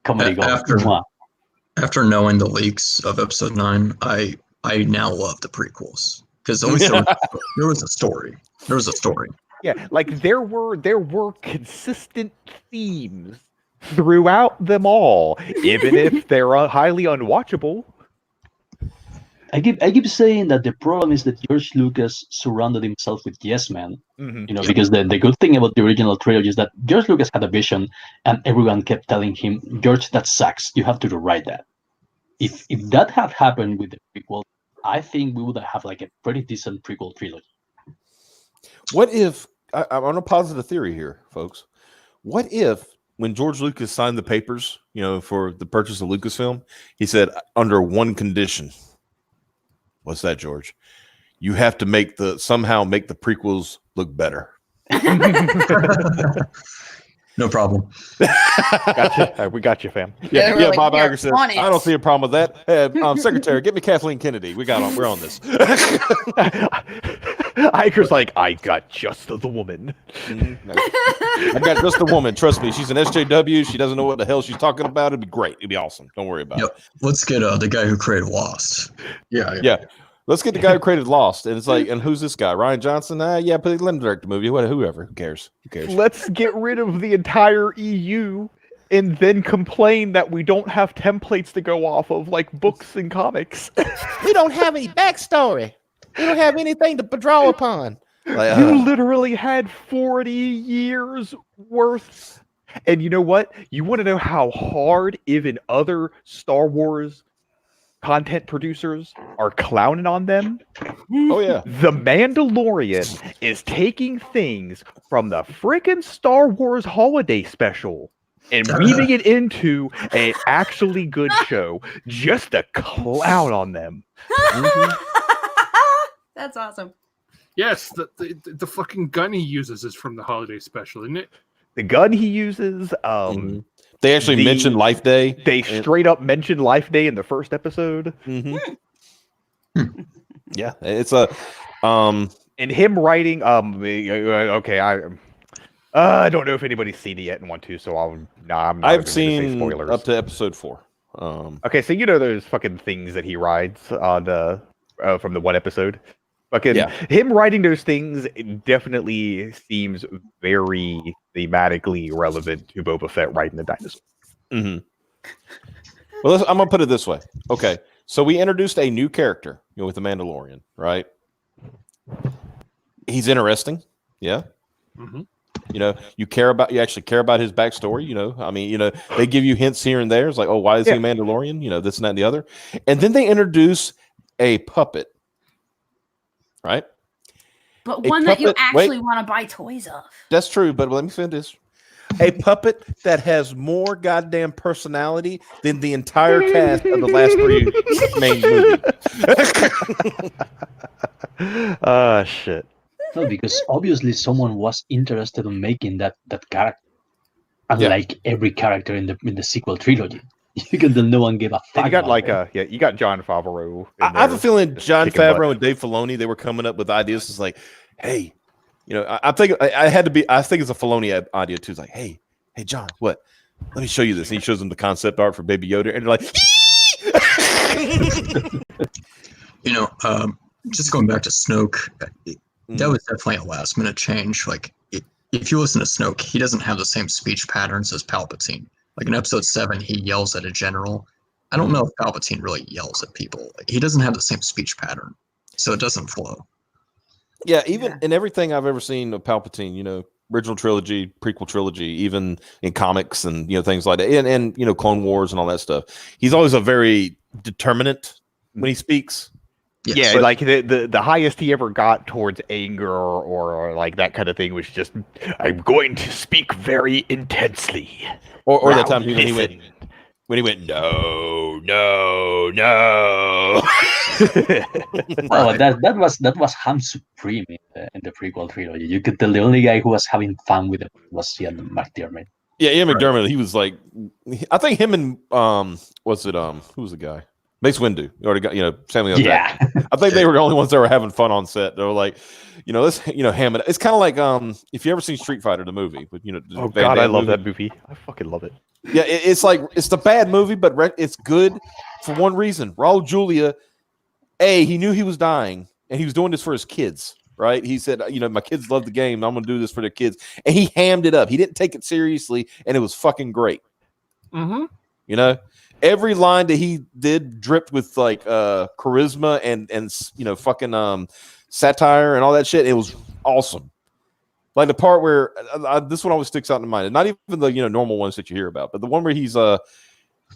Speaker 5: comedy gold.
Speaker 2: After knowing the leaks of Episode 9, I now love the prequels because at least there was a story. There was a story.
Speaker 4: Yeah, like there were consistent themes throughout them all, even if they're highly unwatchable.
Speaker 5: I keep saying that the problem is that George Lucas surrounded himself with yes men. Because the good thing about the original trilogy is that George Lucas had a vision, and everyone kept telling him, "George, that sucks. You have to rewrite that." If that had happened with the prequel, I think we would have like a pretty decent prequel trilogy.
Speaker 1: What if I'm on a positive theory here, folks? What if when George Lucas signed the papers, for the purchase of Lucasfilm, he said under one condition. What's that, George? You have to somehow make the prequels look better.
Speaker 2: No problem.
Speaker 4: Gotcha. We got you, fam.
Speaker 1: Yeah. Bob Iger said, I don't see a problem with that. Hey, Secretary, get me Kathleen Kennedy. We're on this.
Speaker 4: Iger's like, I got just the woman.
Speaker 1: I got just the woman. Trust me, she's an SJW. She doesn't know what the hell she's talking about. It'd be great. It'd be awesome. Don't worry about it.
Speaker 2: Let's get the guy who created Lost. Yeah.
Speaker 1: Let's get the guy who created Lost. And it's like, and who's this guy? Ryan Johnson? But let him direct the movie. Whoever. Who cares?
Speaker 4: Let's get rid of the entire EU and then complain that we don't have templates to go off of like books and comics.
Speaker 1: We don't have any backstory. We don't have anything to draw upon.
Speaker 4: You literally had 40 years worth. And you know what? You want to know how hard even other Star Wars content producers are clowning on them?
Speaker 1: Oh yeah.
Speaker 4: The Mandalorian is taking things from the freaking Star Wars holiday special and weaving it into an actually good show just to clown on them.
Speaker 6: That's awesome.
Speaker 3: Yes, the fucking gun he uses is from the holiday special, isn't it?
Speaker 4: The gun he uses,
Speaker 1: they actually mentioned Life Day.
Speaker 4: They straight up mentioned Life Day in the first episode.
Speaker 1: Yeah, it's a
Speaker 4: and him writing. Okay, I don't know if anybody's seen it yet and want to, so I'm not.
Speaker 1: I've seen
Speaker 4: spoilers
Speaker 1: up to episode 4.
Speaker 4: Okay, so there's fucking things that he writes on the from the one episode. Fucking him writing those things definitely seems very thematically relevant to Boba Fett writing the dinosaur.
Speaker 1: Well, I'm gonna put it this way. Okay, so we introduced a new character, with the Mandalorian, right? He's interesting, yeah. You actually care about his backstory. They give you hints here and there. It's like, oh, why is he a Mandalorian? This and that and the other. And then they introduce a puppet. Right,
Speaker 6: but one that you actually want to buy toys of.
Speaker 1: That's true, but let me finish. A puppet that has more goddamn personality than the entire cast of the last 3 main movies.
Speaker 4: Shit.
Speaker 5: No, because obviously someone was interested in making that character, unlike every character in the sequel trilogy. Because no one gave a fuck.
Speaker 4: You got you got Jon Favreau.
Speaker 1: I have a feeling Jon Favreau and Dave Filoni, they were coming up with ideas. It's like, hey, You know, I think I had to be. I think it's a Filoni idea too. It's like, hey, John, what? Let me show you this. And he shows them the concept art for Baby Yoda, and they're like,
Speaker 2: You know, just going back to Snoke, that was definitely a last minute change. Like, if you listen to Snoke, he doesn't have the same speech patterns as Palpatine. Like in Episode 7, he yells at a general. I don't know if Palpatine really yells at people. Like, he doesn't have the same speech pattern, so it doesn't flow.
Speaker 1: yeah, even in everything I've ever seen of Palpatine, you know, original trilogy, prequel trilogy, even in comics and, you know, things like that, and you know, Clone Wars and all that stuff, he's always a very determinant when he speaks.
Speaker 2: Yes.
Speaker 4: Yeah,
Speaker 1: But-
Speaker 4: like the highest he ever got towards anger or like that kind of thing was just, I'm going to speak very intensely.
Speaker 1: Or that
Speaker 4: Now
Speaker 1: time when he went,
Speaker 4: listen.
Speaker 1: no.
Speaker 5: Oh, that was Ham Supreme in the prequel trilogy. You could tell the only guy who was having fun with it was Ian McDiarmid.
Speaker 1: Yeah, Ian McDermott. He was like, I think him and what's it? Who was the guy? Mace Windu. You already got, you know, Samuel L.
Speaker 5: Yeah,
Speaker 1: Jackson. I think they were the only ones that were having fun on set. They were like, you know, let's, you know, ham it. It's kind of like if you ever seen Street Fighter the movie, with, you know, the
Speaker 4: Oh
Speaker 1: Van
Speaker 4: God, I
Speaker 1: Damme
Speaker 4: love
Speaker 1: movie.
Speaker 4: that movie. I fucking love it.
Speaker 1: Yeah, it's like it's the bad movie, but it's good for one reason. Raul Julia, he knew he was dying, and he was doing this for his kids. Right? He said, you know, my kids love the game. I'm going to do this for their kids, and he hammed it up. He didn't take it seriously, and it was fucking great.
Speaker 3: Mm-hmm.
Speaker 1: You know, every line that he did dripped with like charisma and you know, fucking satire and all that shit. It was awesome. Like the part where this one always sticks out in mind, and not even the, you know, normal ones that you hear about, but the one where he's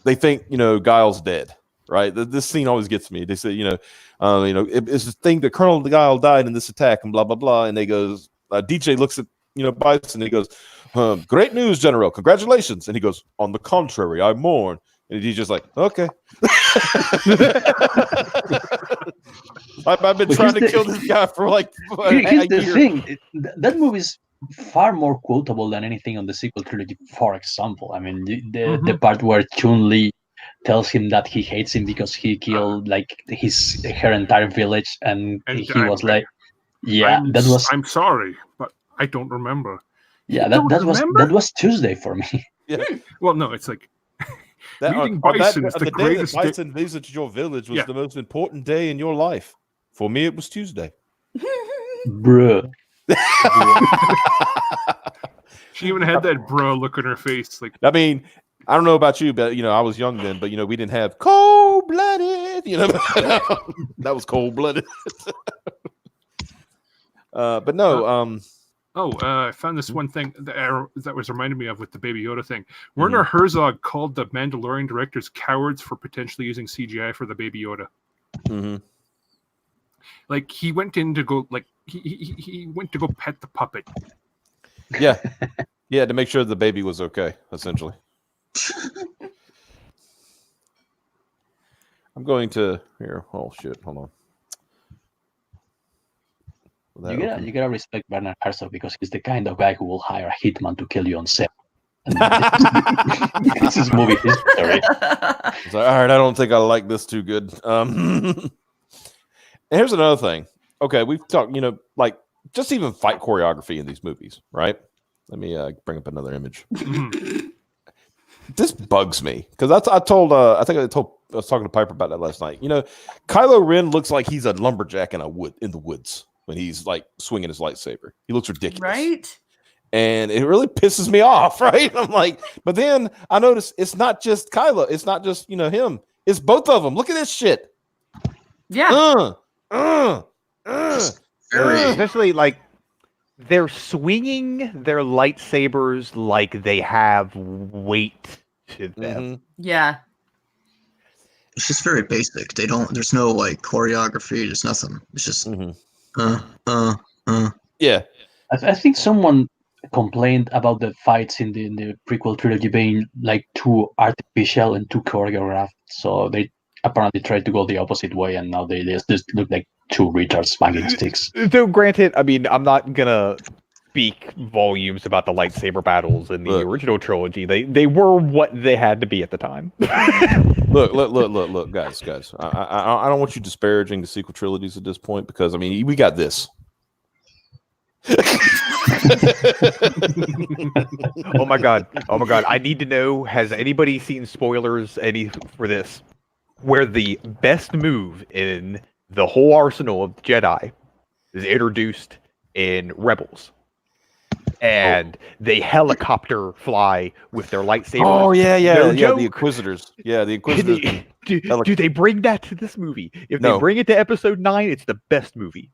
Speaker 1: they think, you know, Guile's dead. Right? This scene always gets me. They say, you know, it's the thing that Colonel Guile died in this attack, and blah blah blah. And they goes, DJ looks at, you know, Bison, and he goes, "Great news, General! Congratulations!" And he goes, "On the contrary, I mourn." And he's just like, "Okay." I've been
Speaker 5: But
Speaker 1: trying to
Speaker 5: here's
Speaker 1: kill this guy for like
Speaker 5: here's
Speaker 1: a
Speaker 5: the
Speaker 1: year.
Speaker 5: thing: that movie is far more quotable than anything on the sequel trilogy. For example, I mean, the part where Chun-Li tells him that he hates him because he killed like her entire village, and he was like, "Yeah, that was
Speaker 3: I'm sorry, but I don't remember."
Speaker 5: yeah,
Speaker 3: don't
Speaker 5: that
Speaker 3: remember?
Speaker 5: was Tuesday for me."
Speaker 3: Well, no, it's like meeting
Speaker 1: on
Speaker 3: Bison is
Speaker 1: the
Speaker 3: the
Speaker 1: day that
Speaker 3: greatest day.
Speaker 1: Bison visited your village was
Speaker 3: Yeah.
Speaker 1: the most important day in your life. For me, it was Tuesday.
Speaker 5: Bruh.
Speaker 3: She even had that bro look on her face, like,
Speaker 1: I mean, I don't know about you, but, you know, I was young then, but, you know, we didn't have cold-blooded, you know, that was cold-blooded. But no,
Speaker 3: I found this one thing that was reminding me of with the Baby Yoda thing. Werner Herzog called the Mandalorian directors cowards for potentially using CGI for the Baby Yoda.
Speaker 1: mhm.
Speaker 3: Like, he went in to go, like, he went to go pet the puppet.
Speaker 1: Yeah, yeah, to make sure the baby was okay, essentially. I'm going to here. Oh shit! Hold on. Will that open?
Speaker 5: You gotta respect Bernard Herzog because he's the kind of guy who will hire a hitman to kill you on set. And this is movie history.
Speaker 1: It's like, all right, I don't think I like this too good. And here's another thing. Okay, we've talked, you know, like just even fight choreography in these movies, right? Let me bring up another image. This bugs me because I was talking to Piper about that last night. You know, Kylo Ren looks like he's a lumberjack in the woods when he's like swinging his lightsaber. He looks ridiculous,
Speaker 6: Right?
Speaker 1: and it really pisses me off. Right? I'm like, but then I notice it's not just Kylo. It's not just, you know, him. It's both of them. Look at this shit.
Speaker 6: Yeah.
Speaker 4: Especially like they're swinging their lightsabers like they have weight to them.
Speaker 1: Mhm.
Speaker 6: Yeah.
Speaker 2: It's just very basic. There's no like choreography. There's nothing. It's just
Speaker 1: Mhm. Yeah.
Speaker 5: I think someone complained about the fights in the prequel trilogy being like too artificial and too choreographed. So they apparently tried to go the opposite way, and now they just look like two retards banging sticks.
Speaker 4: Though granted, I mean, I'm not gonna speak volumes about the lightsaber battles in the
Speaker 1: Look.
Speaker 4: original trilogy. They were what they had to be at the time.
Speaker 1: Look, guys. I don't want you disparaging the sequel trilogies at this point because I mean we got this.
Speaker 4: Oh my god! Oh my god! I need to know. Has anybody seen spoilers for this? Where the best move in the whole arsenal of Jedi is introduced in Rebels, and they helicopter fly with their lightsabers.
Speaker 1: Oh yeah,
Speaker 4: No
Speaker 1: the
Speaker 4: joke.
Speaker 1: Inquisitors. Yeah, the
Speaker 4: Can
Speaker 1: Inquisitors.
Speaker 4: do they bring that to this movie? If
Speaker 1: No.
Speaker 4: they bring it to Episode 9, it's the best movie.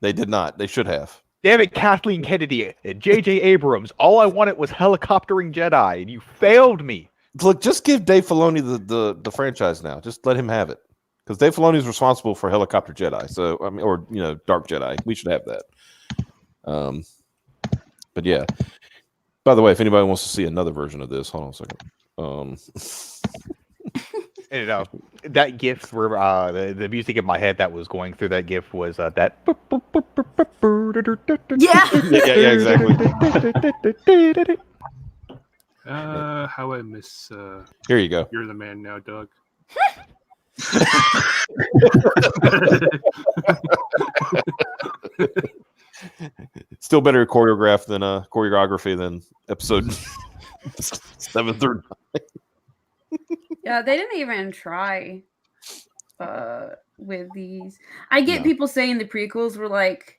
Speaker 1: They did not. They should have.
Speaker 4: Damn it, Kathleen Kennedy and J.J. Abrams. All I wanted was helicoptering Jedi, and you failed me.
Speaker 1: Look, just give Dave Filoni the franchise now. Just let him have it, because Dave Filoni is responsible for Helicopter Jedi. So I mean, or Dark Jedi. We should have that. But yeah. By the way, if anybody wants to see another version of this, hold on a second.
Speaker 4: And that GIF where the music in my head that was going through that GIF was that.
Speaker 6: Yeah.
Speaker 1: Exactly.
Speaker 3: How I miss.
Speaker 1: Here you go.
Speaker 3: You're the man now, Doug.
Speaker 1: Still better choreography than episode 7 through 9.
Speaker 6: Yeah, they didn't even try with these. I get
Speaker 1: No.
Speaker 6: people saying the prequels were like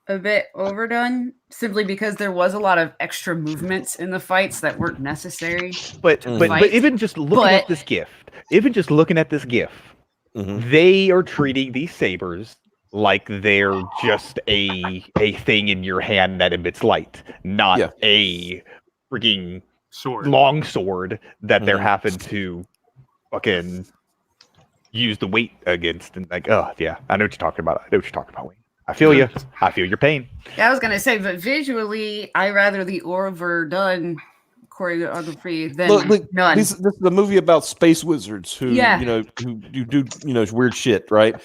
Speaker 6: a bit overdone simply because there was a lot of extra movements in the fights that weren't necessary.
Speaker 4: But
Speaker 6: Fight.
Speaker 4: even just looking at this GIF,
Speaker 1: Mhm.
Speaker 4: they are treating these sabers like they're just a thing in your hand that emits light, not
Speaker 1: Yeah.
Speaker 4: a freaking
Speaker 3: Sword.
Speaker 4: long sword that they're
Speaker 1: Mhm.
Speaker 4: having to fucking use the weight against. And like, oh yeah, I know what you're talking about. Wayne. I feel you. I feel your pain.
Speaker 6: Yeah, I was gonna say, but visually, I rather the overdone choreography than
Speaker 1: Look,
Speaker 6: none.
Speaker 1: this is a movie about space wizards who who do weird shit, right?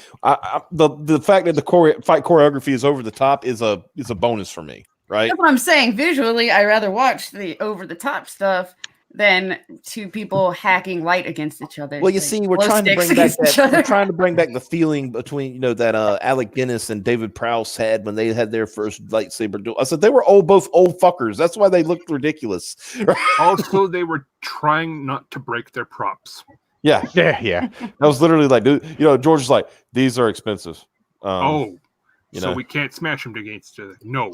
Speaker 1: The fact that the fight choreography is over the top is a bonus for me, right?
Speaker 6: That's what I'm saying. Visually, I rather watch the over the top stuff than two people hacking light against each other.
Speaker 1: Well, you
Speaker 6: like
Speaker 1: see, we're
Speaker 6: glow
Speaker 1: trying to
Speaker 6: sticks
Speaker 1: bring back
Speaker 6: against each
Speaker 1: that.
Speaker 6: other.
Speaker 1: We're trying to bring back the feeling between that Alec Guinness and David Prowse had when they had their first lightsaber duel. I said they were both old fuckers. That's why they looked ridiculous.
Speaker 3: Also, they were trying not to break their props.
Speaker 1: Yeah,
Speaker 4: Yeah.
Speaker 1: that was literally like, dude, George is like, these are expensive.
Speaker 3: So
Speaker 1: know.
Speaker 3: we can't smash them against each other. No.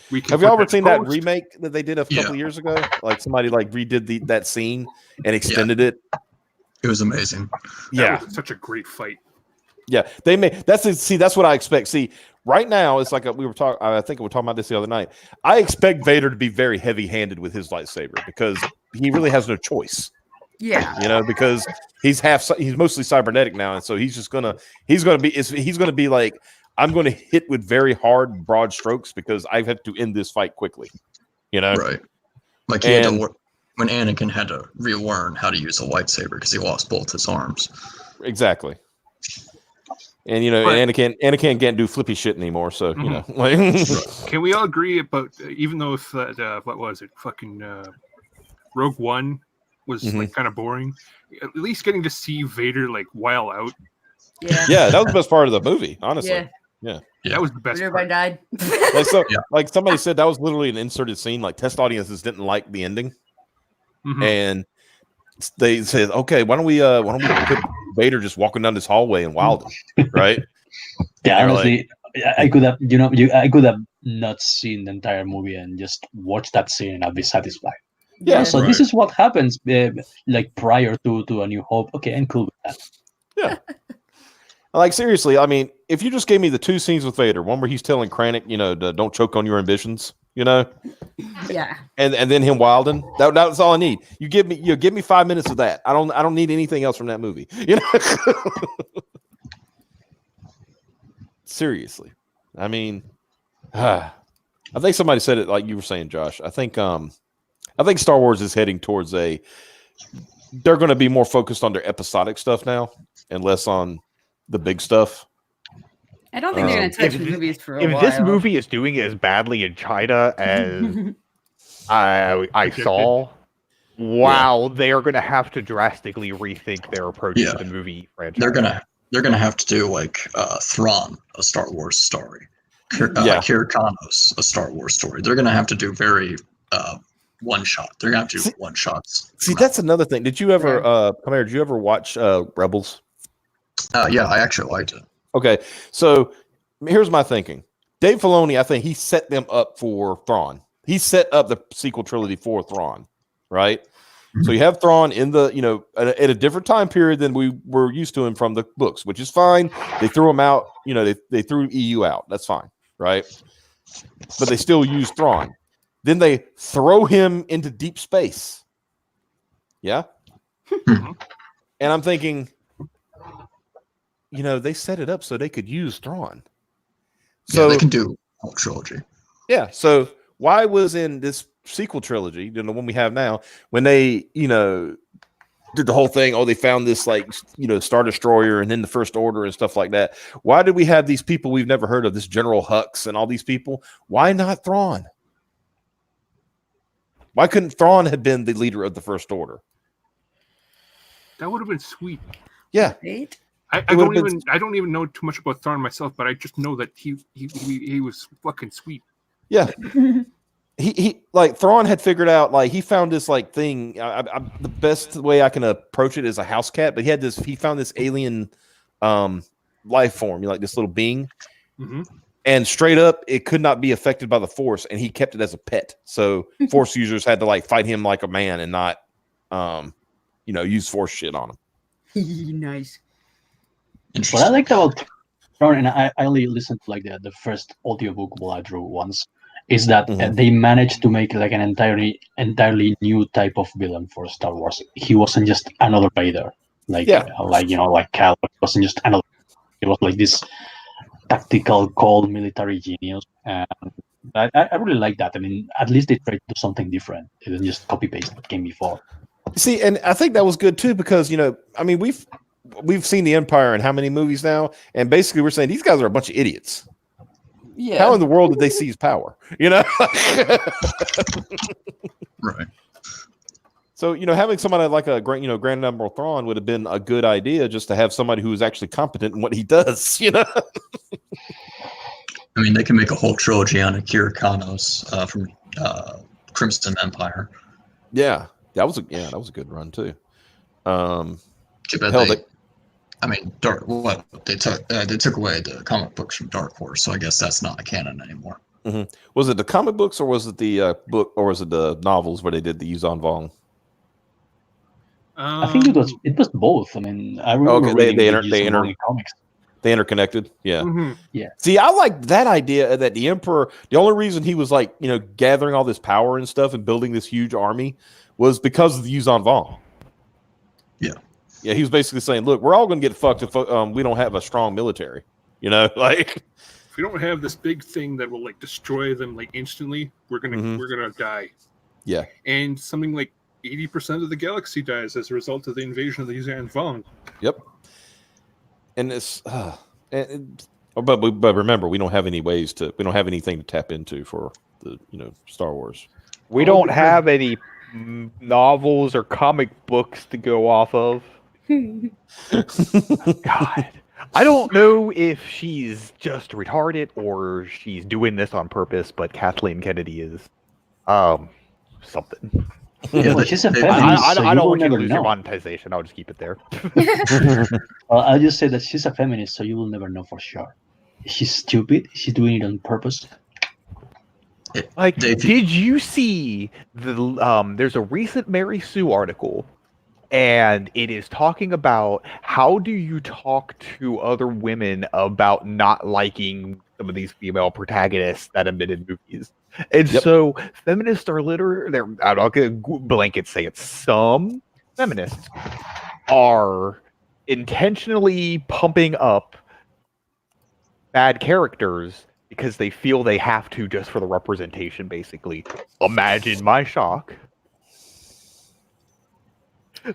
Speaker 3: We can
Speaker 1: Have you
Speaker 3: put
Speaker 1: ever seen that
Speaker 3: post.
Speaker 1: remake that they did a couple years ago? Like somebody redid that scene and extended it.
Speaker 2: It was amazing.
Speaker 3: That was such a great fight.
Speaker 1: Yeah, they made that's what I expect. See, right now it's like we were talking. I think we were talking about this the other night. I expect Vader to be very heavy-handed with his lightsaber because he really has no choice.
Speaker 6: Yeah,
Speaker 1: because he's mostly cybernetic now, and so he's gonna be like, I'm going to hit with very hard, broad strokes because I have to end this fight quickly.
Speaker 2: Right. Like when Anakin had to relearn how to use a lightsaber because he lost both his arms.
Speaker 1: Exactly. And Anakin can't do flippy shit anymore. So
Speaker 3: Can we all agree about even though if what was it, fucking Rogue One was like kind of boring, at least getting to see Vader like while out.
Speaker 1: Yeah, that was the best part of the movie, honestly. Yeah.
Speaker 3: That was the best
Speaker 6: everybody
Speaker 3: part.
Speaker 6: died.
Speaker 1: Like somebody said, that was literally an inserted scene. Like test audiences didn't like the ending, and they said, "Okay, why don't we put Vader just walking down this hallway in Wilden, right?"
Speaker 5: Yeah, honestly, I could have, I could have not seen the entire movie and just watched that scene and I'd be satisfied.
Speaker 1: Yeah.
Speaker 5: So this is what happens, like prior to A New Hope. Okay, I'm cool with that.
Speaker 1: Yeah. Like seriously, I mean, if you just gave me the two scenes with Vader, one where he's telling Krennic, don't choke on your ambitions,
Speaker 6: Yeah.
Speaker 1: and then him Wilden, that's all I need. You give me 5 minutes of that. I don't need anything else from that movie. Seriously, I mean, I think somebody said it like you were saying, Josh. I think Star Wars is heading towards they're going to be more focused on their episodic stuff now and less on the big stuff.
Speaker 6: I don't think they're going to touch movies for a while.
Speaker 4: If this movie is doing as badly in China as I saw, they are going to have to drastically rethink their approach to the movie franchise.
Speaker 2: They're gonna have to do like Thrawn, a Star Wars story, Kirikanos, a Star Wars story. They're going to have to do very one shot. They're going to have to do one shots.
Speaker 1: See, that's another thing. Did you ever, Chimera, did you ever watch Rebels?
Speaker 2: Yeah, I actually liked it.
Speaker 1: Okay, so here's my thinking. Dave Filoni, I think he set them up for Thrawn. He set up the sequel trilogy for Thrawn, right? So you have Thrawn in the, at a different time period than we were used to him from the books, which is fine. They threw him out, they threw EU out. That's fine, right? But they still use Thrawn. Then they throw him into deep space. Yeah? And I'm thinking, they set it up so they could use Thrawn. So
Speaker 2: they can do a whole trilogy. Yeah.
Speaker 1: So why was in this sequel trilogy, the one we have now, when they, did the whole thing, they found this Star Destroyer and then the First Order and stuff like that. Why did we have these people we've never heard of, this General Hux and all these people? Why not Thrawn? Why couldn't Thrawn have been the leader of the First Order?
Speaker 3: That would have been sweet.
Speaker 1: Yeah.
Speaker 6: Right?
Speaker 3: I don't even know too much about Thrawn myself, but I just know that he was fucking sweet.
Speaker 1: Yeah. He Thrawn had figured out, he found this thing. The best way I can approach it is a house cat, but he found this alien life form, this little being.
Speaker 3: Mm-hmm.
Speaker 1: And straight up, it could not be affected by the Force, and he kept it as a pet. So Force users had to fight him like a man and not, use Force shit on him.
Speaker 6: Nice.
Speaker 5: What I liked about Thrawn, and I only listened to the first audiobook while I drew once, is that they managed to make an entirely new type of villain for Star Wars. He wasn't just another Vader, like Cal. It wasn't just another. It was this tactical, cold military genius. And I really like that. I mean, at least they tried to do something different. It didn't just copy paste what came before.
Speaker 1: See, and I think that was good too because we've seen the Empire in how many movies now, and basically we're saying these guys are a bunch of idiots.
Speaker 6: Yeah.
Speaker 1: How in the world did they seize power?
Speaker 2: Right.
Speaker 1: So having somebody like a Grand Admiral Thrawn would have been a good idea, just to have somebody who is actually competent in what he does.
Speaker 2: I mean, they can make a whole trilogy on Akira Kanos from Crimson Empire.
Speaker 1: Yeah, that was a good run too.
Speaker 2: They took away the comic books from Dark Horse, so I guess that's not a canon anymore.
Speaker 1: Mm-hmm. Was it the comic books, or was it the book, or was it the novels where they did the Yuzan Vong?
Speaker 5: I think it was both. I mean, I remember reading comics.
Speaker 1: They interconnected. Yeah.
Speaker 3: Mm-hmm.
Speaker 5: Yeah.
Speaker 1: See, I like that idea that the Emperor, the only reason he was gathering all this power and stuff and building this huge army was because of the Yuzan Vong.
Speaker 2: Yeah.
Speaker 1: Yeah, he was basically saying, look, we're all going to get fucked if we don't have a strong military. If
Speaker 3: we don't have this big thing that will destroy them instantly, we're gonna die. Yeah. And something like 80% of the galaxy dies as a result of the invasion of the Yuzan Vong.
Speaker 1: Yep. And it's but remember, we don't have anything to tap into for the Star Wars.
Speaker 4: We don't have any novels or comic books to go off of. God, I don't know if she's just retarded or she's doing this on purpose, but Kathleen Kennedy is something.
Speaker 5: Yeah, well, she's a feminist.
Speaker 4: I don't want you to lose your monetization. I'll just keep it there.
Speaker 5: I'll just say that she's a feminist, so you will never know for sure. She's stupid. She's doing it on purpose.
Speaker 4: Did you see there's a recent Mary Sue article, and it is talking about how do you talk to other women about not liking some of these female protagonists that have been in movies. And so feminists are I'm not going to blanket say it. Some feminists are intentionally pumping up bad characters because they feel they have to just for the representation, basically. Imagine my shock.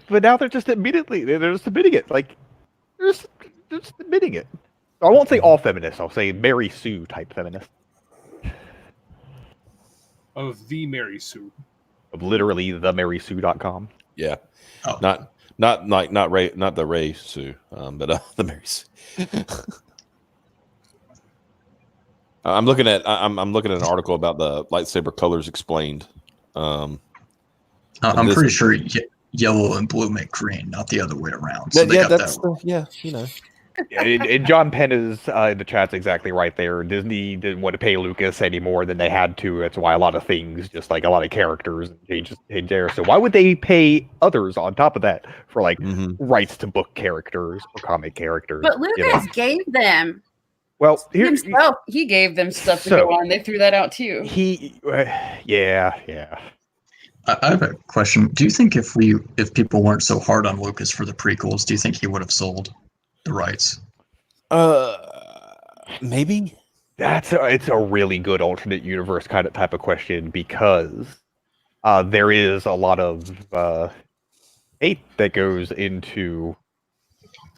Speaker 4: But now they're just admitting it. They're just admitting it. I won't say all feminists. I'll say Mary Sue type feminists.
Speaker 3: Of the Mary Sue.
Speaker 4: Of literally themarysue.com.
Speaker 1: Yeah. Oh. Not the Ray Sue, but the Mary Sue. I'm looking at an article about the lightsaber colors explained.
Speaker 2: I'm
Speaker 1: this-
Speaker 2: pretty sure yellow and blue make green, not the other way around. So they
Speaker 1: yeah,
Speaker 2: got
Speaker 1: that's
Speaker 2: that.
Speaker 1: yeah, you know.
Speaker 4: And John Penn is in the chat's exactly right there. Disney didn't want to pay Lucas any more than they had to. That's why a lot of things, just like a lot of characters, changed there. So why would they pay others on top of that for like rights to book characters or comic characters?
Speaker 6: But Lucas gave them.
Speaker 4: Well,
Speaker 6: Himself, he gave them stuff to go on. They threw that out too.
Speaker 4: Yeah.
Speaker 2: I have a question. Do you think if people weren't so hard on Lucas for the prequels, do you think he would have sold the rights?
Speaker 1: Maybe.
Speaker 4: It's a really good alternate universe type of question because there is a lot of hate that goes into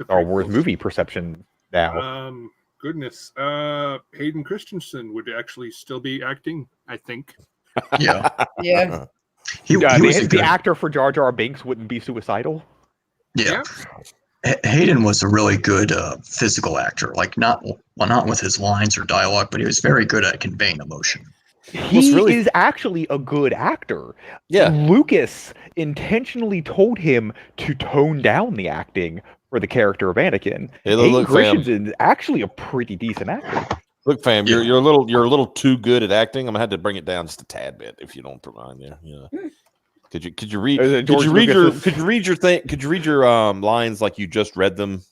Speaker 4: Star Wars movie perception now.
Speaker 3: Goodness. Hayden Christensen would actually still be acting, I think.
Speaker 2: Yeah.
Speaker 6: Yeah.
Speaker 2: He was a
Speaker 4: the
Speaker 2: good
Speaker 4: actor for Jar Jar Binks wouldn't be suicidal.
Speaker 2: Yeah. Hayden was a really good physical actor. Like not with his lines or dialogue, but he was very good at conveying emotion.
Speaker 4: He is actually a good actor.
Speaker 1: Yeah.
Speaker 4: Lucas intentionally told him to tone down the acting for the character of Anakin.
Speaker 1: Hey,
Speaker 4: Hayden Christensen is actually a pretty decent actor.
Speaker 1: Look, fam, you're a little too good at acting. I'm gonna have to bring it down just a tad bit, if you don't mind. There, yeah. Could you read your lines like you just read them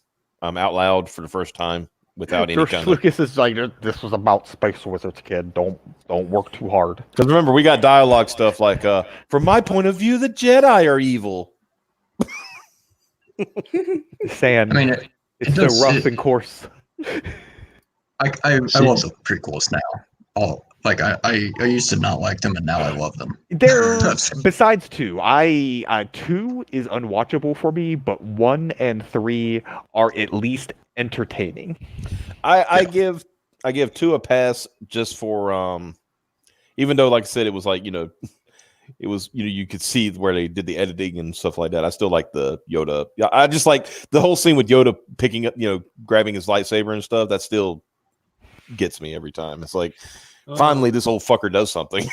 Speaker 1: out loud for the first time without any kind of...
Speaker 4: Lucas is like, this was about space wizards, kid. Don't work too hard.
Speaker 1: Because remember, we got dialogue stuff like, from my point of view, the Jedi are evil.
Speaker 4: Sand.
Speaker 2: I mean,
Speaker 4: it's so rough and coarse.
Speaker 2: I love the prequels now. I used to not like them, and now I love them.
Speaker 4: Besides 2, 2 is unwatchable for me, but 1 and 3 are at least entertaining.
Speaker 1: I give 2 a pass just for even though, like I said, it was like, it was, you could see where they did the editing and stuff like that. I still like the Yoda. Yeah, I just like the whole scene with Yoda picking up, grabbing his lightsaber and stuff. That still gets me every time. It's like, finally, this old fucker does something.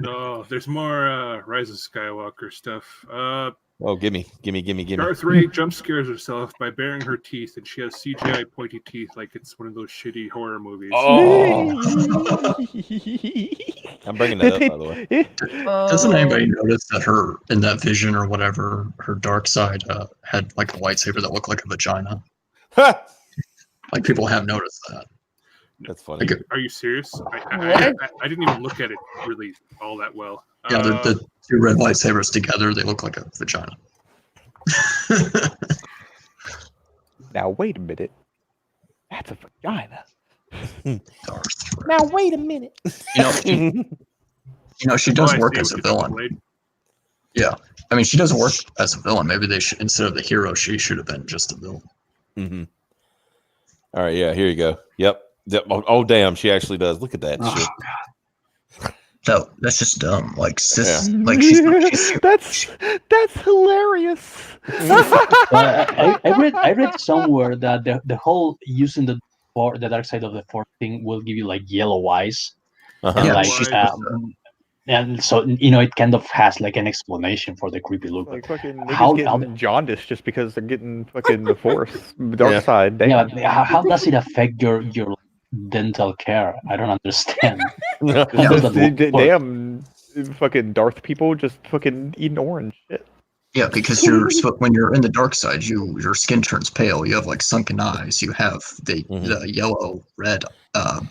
Speaker 3: No, there's more Rise of Skywalker stuff.
Speaker 1: Gimme.
Speaker 3: Darth Rey jump scares herself by baring her teeth, and she has CGI pointy teeth like it's one of those shitty horror movies.
Speaker 1: Oh. I'm bringing that up, by the way.
Speaker 2: Doesn't anybody notice that her, in that vision or whatever, her dark side had like a lightsaber that looked like a vagina? Like, people have noticed that.
Speaker 1: That's funny.
Speaker 3: Are you serious? I didn't even look at it really all that well.
Speaker 2: Yeah, the 2 red lightsabers together, they look like a vagina.
Speaker 4: Now, wait a minute. That's a vagina.
Speaker 1: Now, wait a minute.
Speaker 2: She does work as a villain. Yeah. I mean, she does work as a villain. Maybe they should, instead of the hero, she should have been just a villain.
Speaker 1: Mm-hmm. All right, yeah, here you go. Yep. Oh, damn, she actually does. Look at that shit.
Speaker 2: No, that's just dumb. Like, sis,
Speaker 4: Yeah.
Speaker 2: like she's
Speaker 4: that's hilarious.
Speaker 5: I read somewhere that the whole using the dark side of the Force thing will give you like yellow eyes, and
Speaker 2: Yeah,
Speaker 5: and so it kind of has like an explanation for the creepy look.
Speaker 4: Like fucking
Speaker 5: How-
Speaker 4: niggas getting jaundice just because they're getting fucking the Force, the dark side. Damn.
Speaker 5: Yeah, how does it affect your dental care? I don't understand. How
Speaker 4: Yeah,
Speaker 5: does that work?
Speaker 4: damn fucking Darth people just fucking eating orange shit.
Speaker 2: Yeah, because when you're in the dark side, your skin turns pale. You have like sunken eyes. You have the yellow red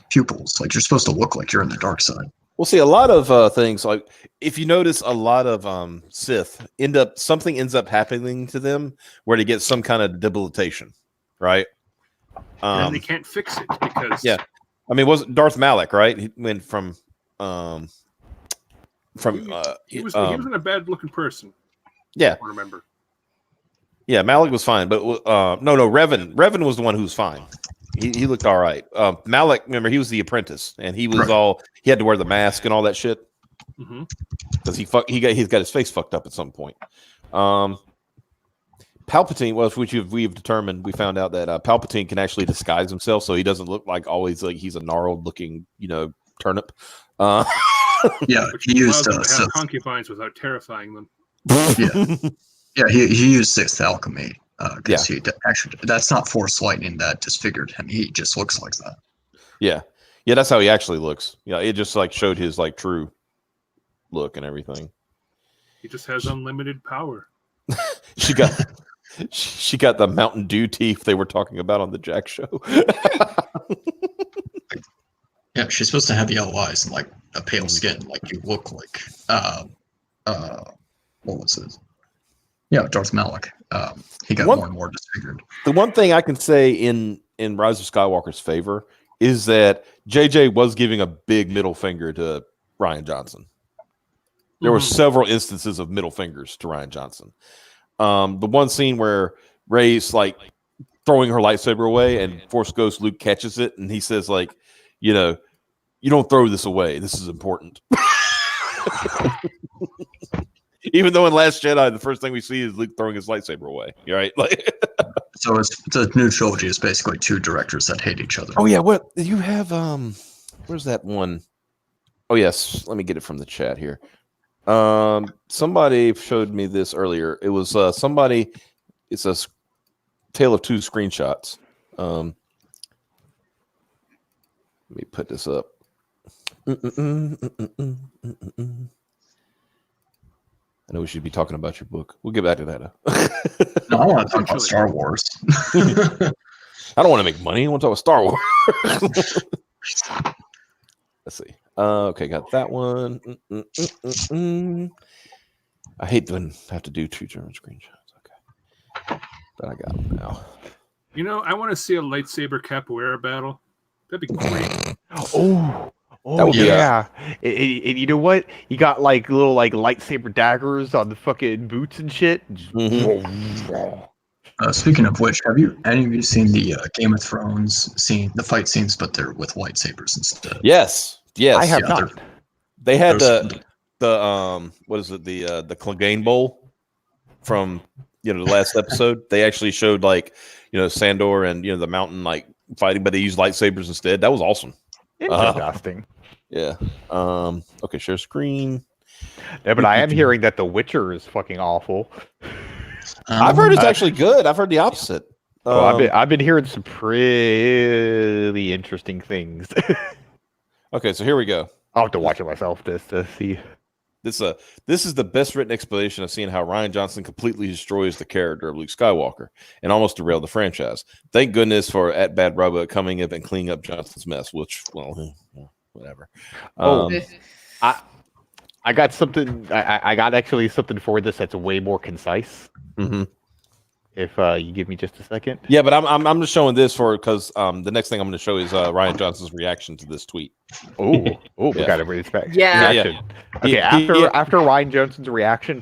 Speaker 2: pupils. Like, you're supposed to look like you're in the dark side.
Speaker 1: We'll see a lot of things. Like, if you notice, a lot of Sith something ends up happening to them where they get some kind of debilitation, right?
Speaker 3: And they can't fix it because
Speaker 1: I mean, was Darth Malak, right? He went from
Speaker 3: he wasn't a bad looking person.
Speaker 1: Yeah,
Speaker 3: I remember.
Speaker 1: Yeah, Malak was fine, but no, Revan was the one who was fine. He looked all right. Malak, remember, he was the apprentice, and he was he had to wear the mask and all that shit because he's got his face fucked up at some point. Palpatine, well, which we've determined, we found out that Palpatine can actually disguise himself, so he doesn't look like always like he's a gnarled looking, turnip.
Speaker 2: Yeah,
Speaker 3: Which
Speaker 2: he used
Speaker 3: allows him to have concubines without terrifying them.
Speaker 2: yeah, he used Sixth Alchemy because he actually that's not Force lightning that disfigured him. He just looks like that.
Speaker 1: Yeah, that's how he actually looks. Yeah, it just like showed his like true look and everything.
Speaker 3: He just has unlimited power.
Speaker 1: She got the Mountain Dew teeth they were talking about on the Jack show.
Speaker 2: Yeah, she's supposed to have yellow eyes and like a pale skin, like you look like what was it? Yeah, Darth Malak. He got more and more disfigured.
Speaker 1: The one thing I can say in Rise of Skywalker's favor is that JJ was giving a big middle finger to Rian Johnson. There were several instances of middle fingers to Rian Johnson. The one scene where Rey's like throwing her lightsaber away and Force Ghost Luke catches it and he says like, you don't throw this away. This is important. Even though in Last Jedi, the first thing we see is Luke throwing his lightsaber away. Right? Like,
Speaker 2: so it's the new trilogy is basically two directors that hate each other.
Speaker 1: Oh yeah, what you have? Where's that one? Oh yes, let me get it from the chat here. Somebody showed me this earlier. It was somebody. It's a tale of two screenshots. Let me put this up. I know we should be talking about your book. We'll get back to that.
Speaker 2: No, I want to talk about Star Wars.
Speaker 1: I don't want to make money. I want to talk about Star Wars. Let's see. Okay, got that one. I hate when I have to do two German screenshots. Okay, but I got them now.
Speaker 3: I want to see a lightsaber capoeira battle. That'd be great.
Speaker 4: Oh yeah. And you know what? You got like little like lightsaber daggers on the fucking boots and shit.
Speaker 2: Speaking of which, have any of you seen the Game of Thrones the fight scenes, but they're with lightsabers instead?
Speaker 1: Yes.
Speaker 4: I have not.
Speaker 1: They had the what is it, the Clegane Bowl from the last episode. They actually showed like Sandor and the mountain like fighting, but they used lightsabers instead. That was awesome.
Speaker 4: Interesting.
Speaker 1: Yeah. Okay, share screen.
Speaker 4: Yeah, but I am hearing that The Witcher is fucking awful.
Speaker 1: I've heard it's actually good. I've heard the opposite.
Speaker 4: I've been hearing some pretty interesting things.
Speaker 1: Okay, so here we go.
Speaker 4: I'll have to watch it myself to see.
Speaker 1: This is the best written explanation of seeing how Rian Johnson completely destroys the character of Luke Skywalker and almost derailed the franchise. Thank goodness for at Bad Rubba coming up and cleaning up Johnson's mess, which, well, whatever.
Speaker 4: I got something. I got actually something for this that's way more concise.
Speaker 1: Mm-hmm.
Speaker 4: If you give me just a second.
Speaker 1: Yeah, but I'm just showing this because the next thing I'm going to show is Rian Johnson's reaction to this tweet.
Speaker 4: We
Speaker 1: Yeah.
Speaker 4: got to respect.
Speaker 6: Yeah.
Speaker 1: Yeah.
Speaker 4: Okay,
Speaker 1: He-
Speaker 4: after Rian Johnson's reaction,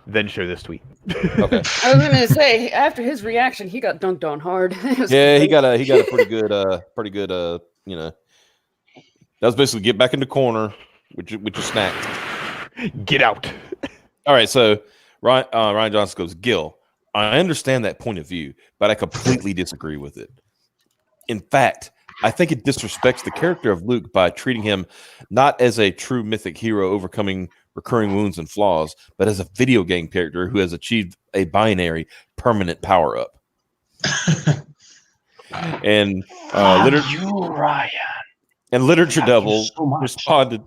Speaker 4: then show this tweet.
Speaker 1: Okay.
Speaker 6: I was gonna say after his reaction, he got dunked on hard.
Speaker 1: Yeah, he got a pretty good that was basically get back in the corner with your snack.
Speaker 4: Get out.
Speaker 1: All right, so Rian Johnson goes, Gil, I understand that point of view, but I completely disagree with it. In fact, I think it disrespects the character of Luke by treating him not as a true mythic hero overcoming recurring wounds and flaws, but as a video game character who has achieved a binary permanent power up. And
Speaker 5: you, Ryan.
Speaker 1: And Literature
Speaker 5: Thank you
Speaker 1: Devil
Speaker 5: so much.
Speaker 1: responded,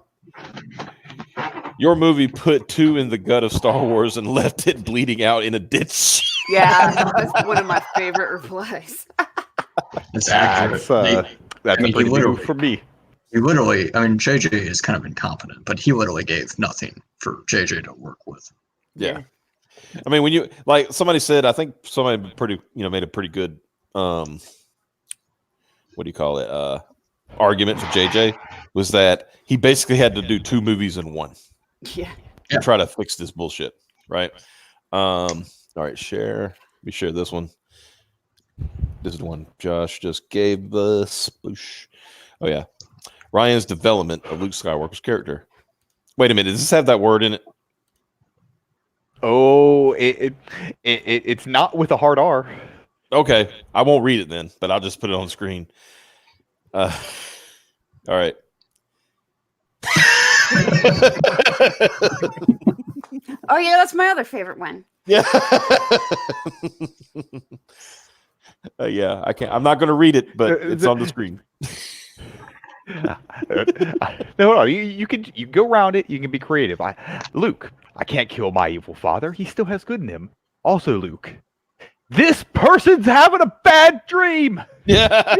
Speaker 1: your movie put 2 in the gut of Star Wars and left it bleeding out in a ditch.
Speaker 6: Yeah, that's one of my favorite replies.
Speaker 2: It's accurate.
Speaker 4: That's a pretty move for me.
Speaker 2: He literally, JJ is kind of incompetent, but he literally gave nothing for JJ to work with.
Speaker 1: Yeah. I mean, when you like somebody said, I think somebody made a pretty good what do you call it? Argument for JJ was that he basically had to do 2 movies in one.
Speaker 6: Yeah.
Speaker 1: To try to fix this bullshit. Right. All right, share. Let me share this one. This is the one Josh just gave us. Boosh. Oh yeah. Ryan's development of Luke Skywalker's character. Wait a minute, does this have that word in it?
Speaker 4: Oh, it's not with a hard R.
Speaker 1: Okay, I won't read it then, but I'll just put it on the screen. All right.
Speaker 6: Oh yeah, that's my other favorite one.
Speaker 1: Yeah. Yeah, I can't. I'm not going to read it, but it's on the screen.
Speaker 4: No, hold on. You can go around it. You can be creative. Luke, I can't kill my evil father. He still has good in him. Also, Luke, this person's having a bad dream.
Speaker 1: Yeah.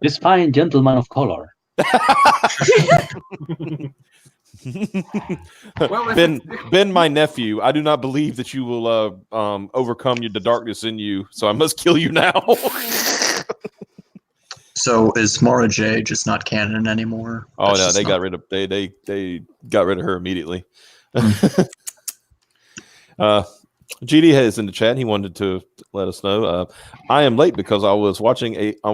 Speaker 5: This fine gentleman of color.
Speaker 3: Well,
Speaker 1: Ben, my nephew, I do not believe that you will overcome the darkness in you, so I must kill you now.
Speaker 2: So is Mara J just not canon anymore?
Speaker 1: Oh
Speaker 2: That's
Speaker 1: no,
Speaker 2: just
Speaker 1: they
Speaker 2: not-
Speaker 1: got rid of they got rid of her immediately. GD is in the chat. He wanted to let us know. I am late because I'm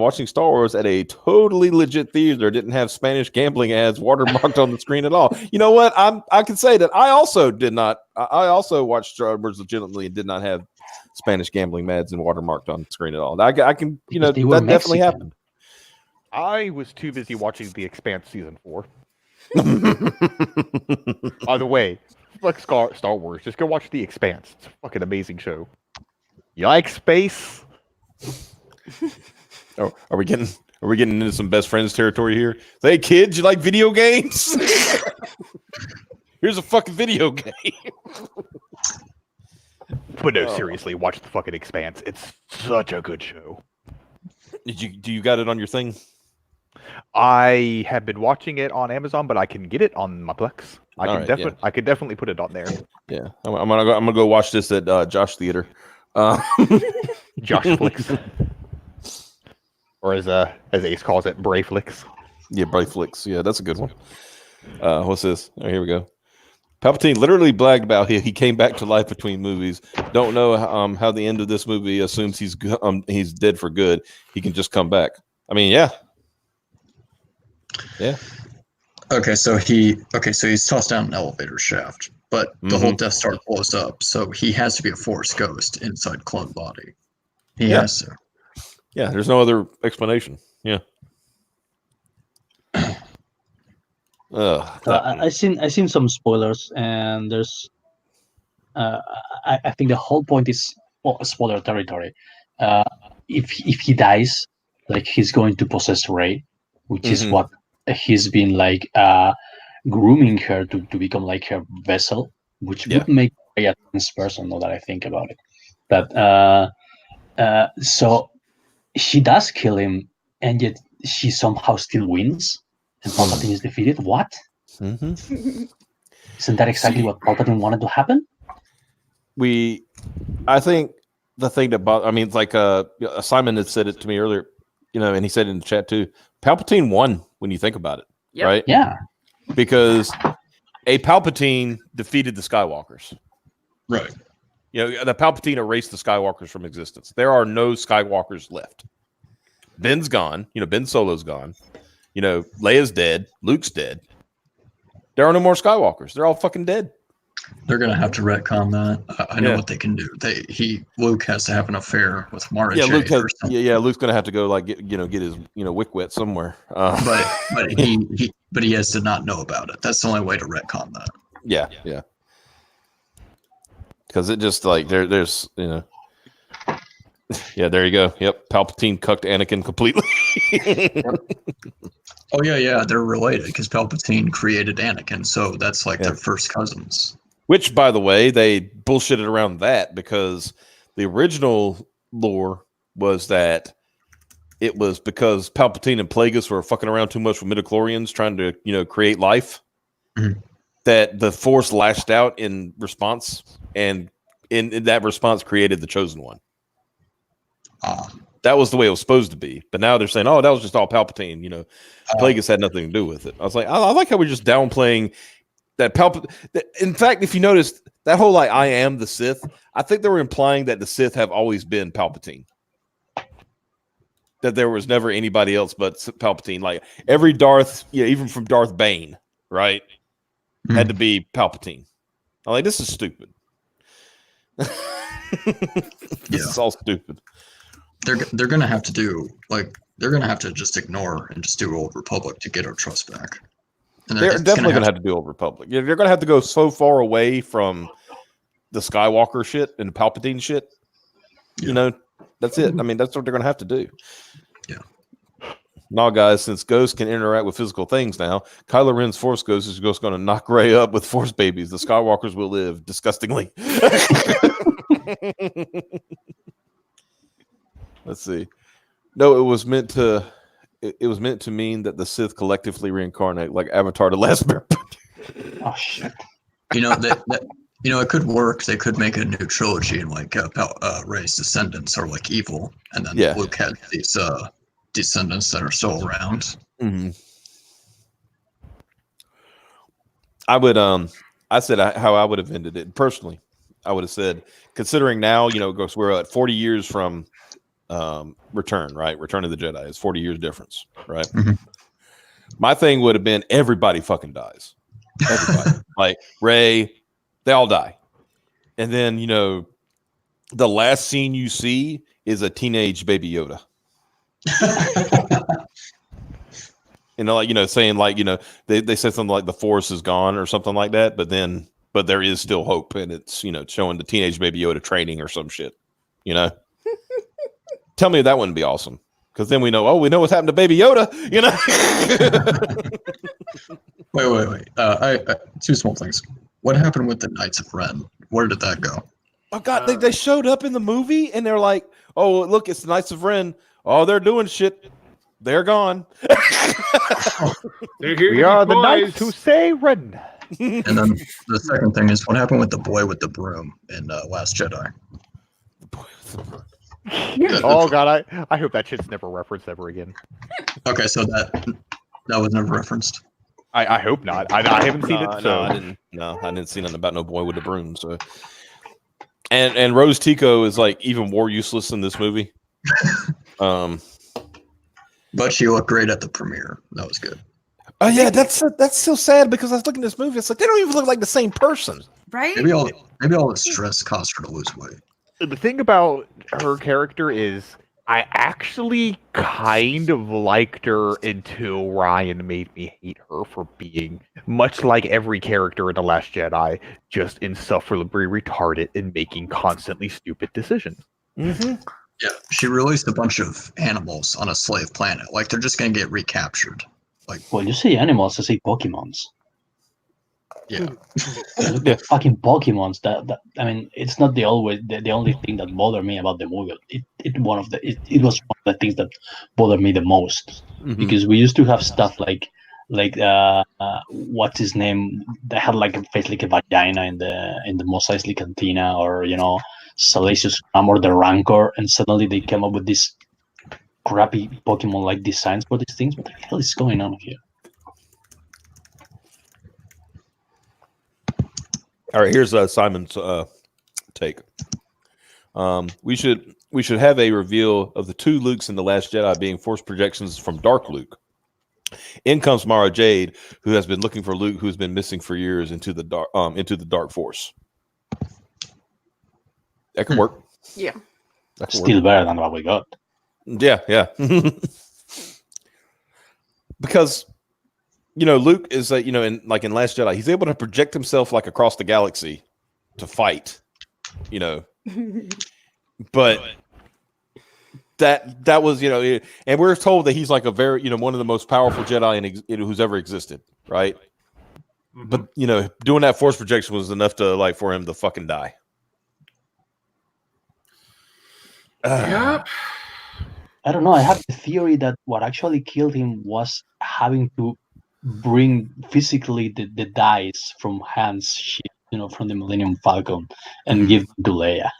Speaker 1: watching Star Wars at a totally legit theater. Didn't have Spanish gambling ads watermarked on the screen at all. You know what? I can say that I also did not. I also watched Star Wars legitimately and did not have Spanish gambling ads and watermarked on the screen at all. I can,
Speaker 5: Because they
Speaker 1: that
Speaker 5: were
Speaker 1: definitely
Speaker 5: Mexican.
Speaker 1: happened.
Speaker 4: I was too busy watching The Expanse season 4. By the way, fuck Star Wars. Just go watch The Expanse. It's a fucking amazing show. You like space?
Speaker 1: Oh, are we getting into some best friends territory here? Hey kids, you like video games? Here's a fucking video game.
Speaker 4: But no, seriously, watch the fucking Expanse. It's such a good show.
Speaker 1: Do you got it on your thing?
Speaker 4: I have been watching it on Amazon, but I can get it on my Plex. I could definitely put it on there.
Speaker 1: Yeah, I'm gonna go watch this at Josh Theater.
Speaker 4: Josh Flicks, or as Ace calls it, Bray Flicks.
Speaker 1: Yeah, Bray Flicks. Yeah, that's a good one. What's this? Oh, here we go. Palpatine literally bragged about he came back to life between movies. Don't know how the end of this movie assumes he's dead for good. He can just come back. I mean, yeah.
Speaker 2: Okay, so he's tossed down an elevator shaft, but the whole Death Star blows up, so he has to be a Force ghost inside clone body. He has to.
Speaker 1: Yeah, there's no other explanation. Yeah.
Speaker 5: I seen some spoilers, and there's I think the whole point is spoiler territory. If he dies, like he's going to possess Rey, which is what he's been like grooming her to become like her vessel, which would make Rey a trans person. Now that I think about it, but so she does kill him, and yet she somehow still wins, and Palpatine is defeated. What? Isn't that exactly what Palpatine wanted to happen?
Speaker 1: I think the thing that it's like Simon had said it to me earlier, and he said it in the chat too. Palpatine won when you think about it, right?
Speaker 5: Yeah,
Speaker 1: because a Palpatine defeated the Skywalkers,
Speaker 2: right?
Speaker 1: The Palpatine erased the Skywalkers from existence. There are no Skywalkers left. Ben's gone. Ben Solo's gone. Leia's dead. Luke's dead. There are no more Skywalkers. They're all fucking dead.
Speaker 2: They're gonna have to retcon that. I know what they can do. Luke has to have an affair with Mara.
Speaker 1: Yeah,
Speaker 2: Luke's
Speaker 1: gonna have to go get his wick wet somewhere.
Speaker 2: But he has to not know about it. That's the only way to retcon that.
Speaker 1: Yeah. Because it just there's yeah, there you go. Yep, Palpatine cucked Anakin completely.
Speaker 2: Oh yeah, they're related because Palpatine created Anakin, so that's like their first cousins.
Speaker 1: Which, by the way, they bullshitted around that because the original lore was that it was because Palpatine and Plagueis were fucking around too much with midichlorians trying to create life, that the Force lashed out in response, and in that response created the Chosen One. That was the way it was supposed to be, but now they're saying, "Oh, that was just all Palpatine." Plagueis had nothing to do with it. I was like, I like how we're just downplaying that in fact, if you notice that whole I am the Sith, I think they were implying that the Sith have always been Palpatine. That there was never anybody else but Palpatine. Like every Darth, even from Darth Bane, right, had to be Palpatine. I'm like, this is stupid. This is all stupid.
Speaker 2: They're gonna have to do they're gonna have to just ignore and just do Old Republic to get our trust back. And
Speaker 1: They're definitely going to have to do Old Republic. They're going to have to go so far away from the Skywalker shit and the Palpatine shit.
Speaker 2: Yeah.
Speaker 1: You know, that's it. I mean, that's what they're going to have to do.
Speaker 2: Yeah.
Speaker 1: Now, guys, since ghosts can interact with physical things now, Kylo Ren's Force Ghost is just going to knock Rey up with Force babies. The Skywalkers will live disgustingly. Let's see. No, it was meant to mean that the Sith collectively reincarnate like Avatar: The Last Airbender.
Speaker 5: Oh shit.
Speaker 2: You know it could work. They could make a new trilogy and Rey's descendants are like evil, and then Luke had these descendants that are still around.
Speaker 1: Mm-hmm. I would I said how I would have ended it personally. I would have said, considering now, we're at 40 years from Return, right? Return of the Jedi is 40 years difference, right?
Speaker 2: Mm-hmm.
Speaker 1: My thing would have been everybody fucking dies. Everybody. Like Rey, they all die. And then, the last scene you see is a teenage baby Yoda. Saying they said something like the Force is gone or something like that, but there is still hope, and it's showing the teenage baby Yoda training or some shit. Tell me that wouldn't be awesome, because then we know what's happened to baby Yoda.
Speaker 2: Wait. I two small things. What happened with the Knights of Ren? Where did that go?
Speaker 1: Oh God, they showed up in the movie and they're like, "Oh, look, it's the Knights of Ren. Oh, they're doing shit. They're gone."
Speaker 4: We are the knights who say Ren.
Speaker 2: And then the second thing is, what happened with the boy with the broom in Last Jedi?
Speaker 1: The boy with the broom.
Speaker 4: Oh God, I hope that shit's never referenced ever again.
Speaker 2: Okay, so that was never referenced.
Speaker 4: I hope not. I haven't seen it. So
Speaker 1: I didn't see nothing about no boy with the broom. So, and Rose Tico is like even more useless in this movie.
Speaker 2: But she looked great at the premiere. That was good.
Speaker 1: Oh yeah, that's so sad, because I was looking at this movie. It's like they don't even look like the same person,
Speaker 6: right?
Speaker 2: Maybe all the stress caused her to lose weight.
Speaker 4: The thing about her character is I actually kind of liked her until Ryan made me hate her for being, much like every character in The Last Jedi, just insufferably retarded and making constantly stupid decisions.
Speaker 1: Mm-hmm.
Speaker 2: Yeah, she released a bunch of animals on a slave planet. Like, they're just going to get recaptured. Like,
Speaker 5: Well, you say animals, I say Pokemons.
Speaker 2: yeah.
Speaker 5: Look at fucking Pokemons. That I mean, it's not the only thing that bothered me about the movie. It was one of the things that bothered me the most, because we used to have stuff like what's his name, that had like a face like a vagina in the Mos Eisley Cantina, or Salacious Crumb or the Rancor, and suddenly they came up with these crappy Pokemon like designs for these things. What the hell is going on here?
Speaker 1: All right, here's Simon's take. We should have a reveal of the two Lukes in The Last Jedi being Force projections from Dark Luke. In comes Mara Jade, who has been looking for Luke, who's been missing for years, into the Dark Force. That could work.
Speaker 6: Yeah.
Speaker 1: That could
Speaker 5: Still
Speaker 1: work.
Speaker 5: better than what we got.
Speaker 1: Yeah. Because Luke is in Last Jedi, he's able to project himself like across the galaxy to fight, but that was and we're told that he's like a very one of the most powerful Jedi who's ever existed, right?
Speaker 3: Mm-hmm.
Speaker 1: But doing that Force projection was enough to for him to fucking die.
Speaker 3: Yep.
Speaker 5: I don't know. I have the theory that what actually killed him was having to bring physically the dice from Han's ship, from the Millennium Falcon, and give them to Leia.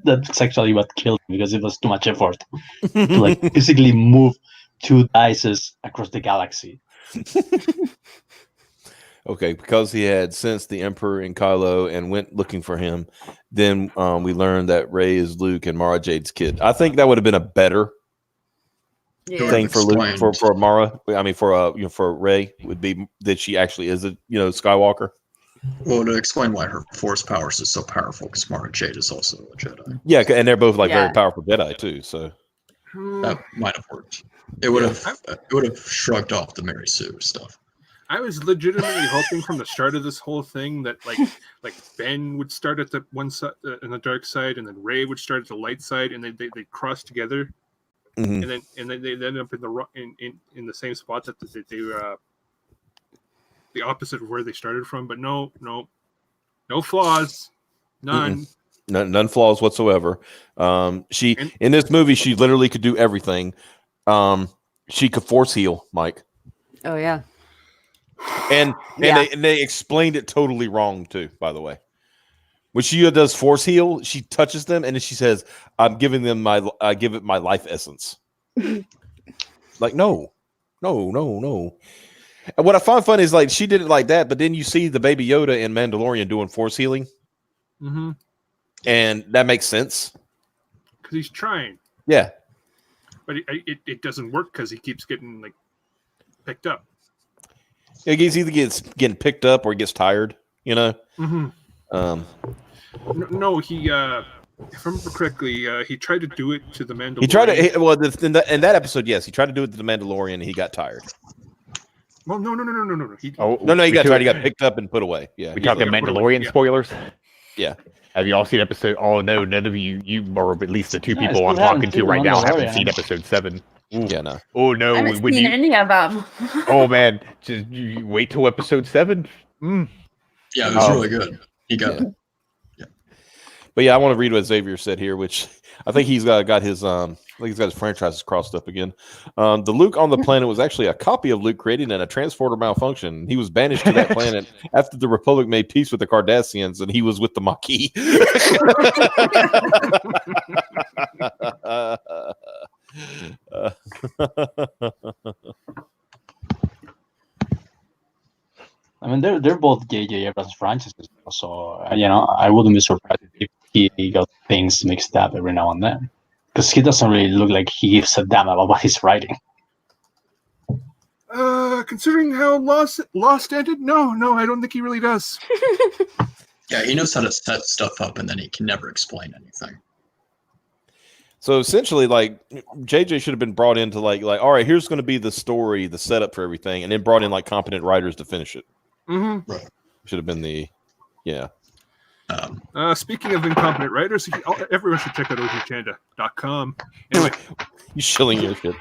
Speaker 5: That's actually what killed him, because it was too much effort to physically move two dices across the galaxy.
Speaker 1: Okay, because he had sensed the Emperor in Kylo and went looking for him, then we learned that Rey is Luke and Mara Jade's kid. I think that would have been a better thing for Luke, for Mara. I mean, for Rey, would be that she actually is a Skywalker.
Speaker 2: Well, to explain why her force powers is so powerful, because Mara Jade is also a Jedi.
Speaker 1: Yeah, and they're both like very
Speaker 6: Yeah.
Speaker 1: powerful Jedi too. So
Speaker 2: That might have worked. It would have shrugged off the Mary Sue stuff.
Speaker 3: I was legitimately hoping from the start of this whole thing that like Ben would start at the one side in the dark side, and then Rey would start at the light side, and then they cross together,
Speaker 1: Mhm.
Speaker 3: and then they end up in the same spot that they were the opposite of where they started from. But no flaws, none.
Speaker 1: none flaws whatsoever. She
Speaker 3: And-
Speaker 1: in this movie, she literally could do everything. She could force heal, Mike,
Speaker 6: Oh yeah.
Speaker 1: and
Speaker 6: Yeah.
Speaker 1: they explained it totally wrong too. By the way, when she does force heal, she touches them and then she says, "I'm giving them I give it my life essence." Like no. And what I find funny is like she did it like that, but then you see the Baby Yoda in Mandalorian doing force healing,
Speaker 3: Mm-hmm.
Speaker 1: and that makes sense.
Speaker 3: Because he's trying,
Speaker 1: Yeah,
Speaker 3: but it doesn't work because he keeps getting like picked up.
Speaker 1: he's either getting picked up or he gets tired. You know.
Speaker 3: Mm-hmm. No, he. If I remember correctly, he tried to do it to the Mandalorian.
Speaker 1: He tried to. In that episode, yes, he tried to do it to the Mandalorian, and he got tired.
Speaker 3: Well, no. He
Speaker 1: He got tired. He got picked up and put away. Yeah,
Speaker 4: We talking
Speaker 3: got put away,
Speaker 4: Mandalorian
Speaker 3: yeah.
Speaker 4: spoilers?
Speaker 1: Yeah.
Speaker 4: Have you all seen episode? Oh no, none of you, or at least the two
Speaker 5: Yeah, I
Speaker 4: people I'm
Speaker 5: still haven't
Speaker 4: talking to
Speaker 5: seen
Speaker 4: right now, haven't
Speaker 5: Mandalorian.
Speaker 4: seen episode 7. Ooh.
Speaker 1: Yeah, no.
Speaker 4: Oh
Speaker 6: I
Speaker 4: no,
Speaker 6: haven't
Speaker 4: when
Speaker 6: seen
Speaker 4: you,
Speaker 6: any of them.
Speaker 4: oh man, just you wait till episode 7.
Speaker 2: Yeah, it was really good. He got
Speaker 1: But yeah, I want to read what Xavier said here, which I think he's got his franchises crossed up again. The Luke on the planet was actually a copy of Luke created in a transporter malfunction. He was banished to that planet after the Republic made peace with the Cardassians, and he was with the Maquis.
Speaker 5: I mean, they're both J.J. Abrams franchises, so I wouldn't be surprised if he got things mixed up every now and then, because he doesn't really look like he gives a damn about what he's writing.
Speaker 3: Considering how Lost ended, no, I don't think he really does.
Speaker 2: Yeah, he knows how to set stuff up, and then he can never explain anything.
Speaker 1: So essentially, like JJ should have been brought in to like all right, here's going to be the story, the setup for everything, and then brought in like competent writers to finish it.
Speaker 3: Mm-hmm.
Speaker 1: Should have been
Speaker 3: Speaking of incompetent writers, everyone should check out ojchanda.com. Anyway,
Speaker 1: you shilling your shit.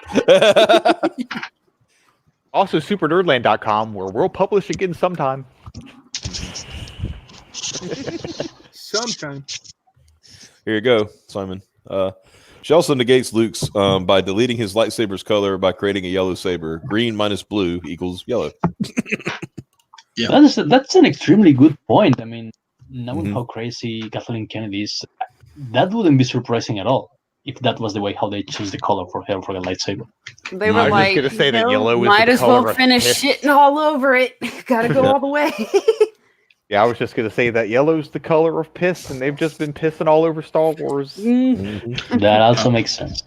Speaker 4: Also, supernerdland.com, where we'll publish again sometime.
Speaker 3: sometime.
Speaker 1: Here you go, Simon. She also negates Luke's by deleting his lightsaber's color by creating a yellow saber. Green minus blue equals yellow.
Speaker 2: Yeah,
Speaker 5: That's an extremely good point. I mean, knowing how crazy Kathleen Kennedy is, that wouldn't be surprising at all if that was the way how they choose the color for her for the lightsaber.
Speaker 6: They
Speaker 4: I
Speaker 6: were
Speaker 4: was just
Speaker 6: like,
Speaker 4: gonna say that yellow is
Speaker 6: might
Speaker 4: the
Speaker 6: as
Speaker 4: color
Speaker 6: well
Speaker 4: of
Speaker 6: finish
Speaker 4: piss.
Speaker 6: shitting all over it. Gotta go all the way.
Speaker 4: Yeah, I was just gonna say that yellow's the color of piss, and they've just been pissing all over Star Wars.
Speaker 5: That also makes sense.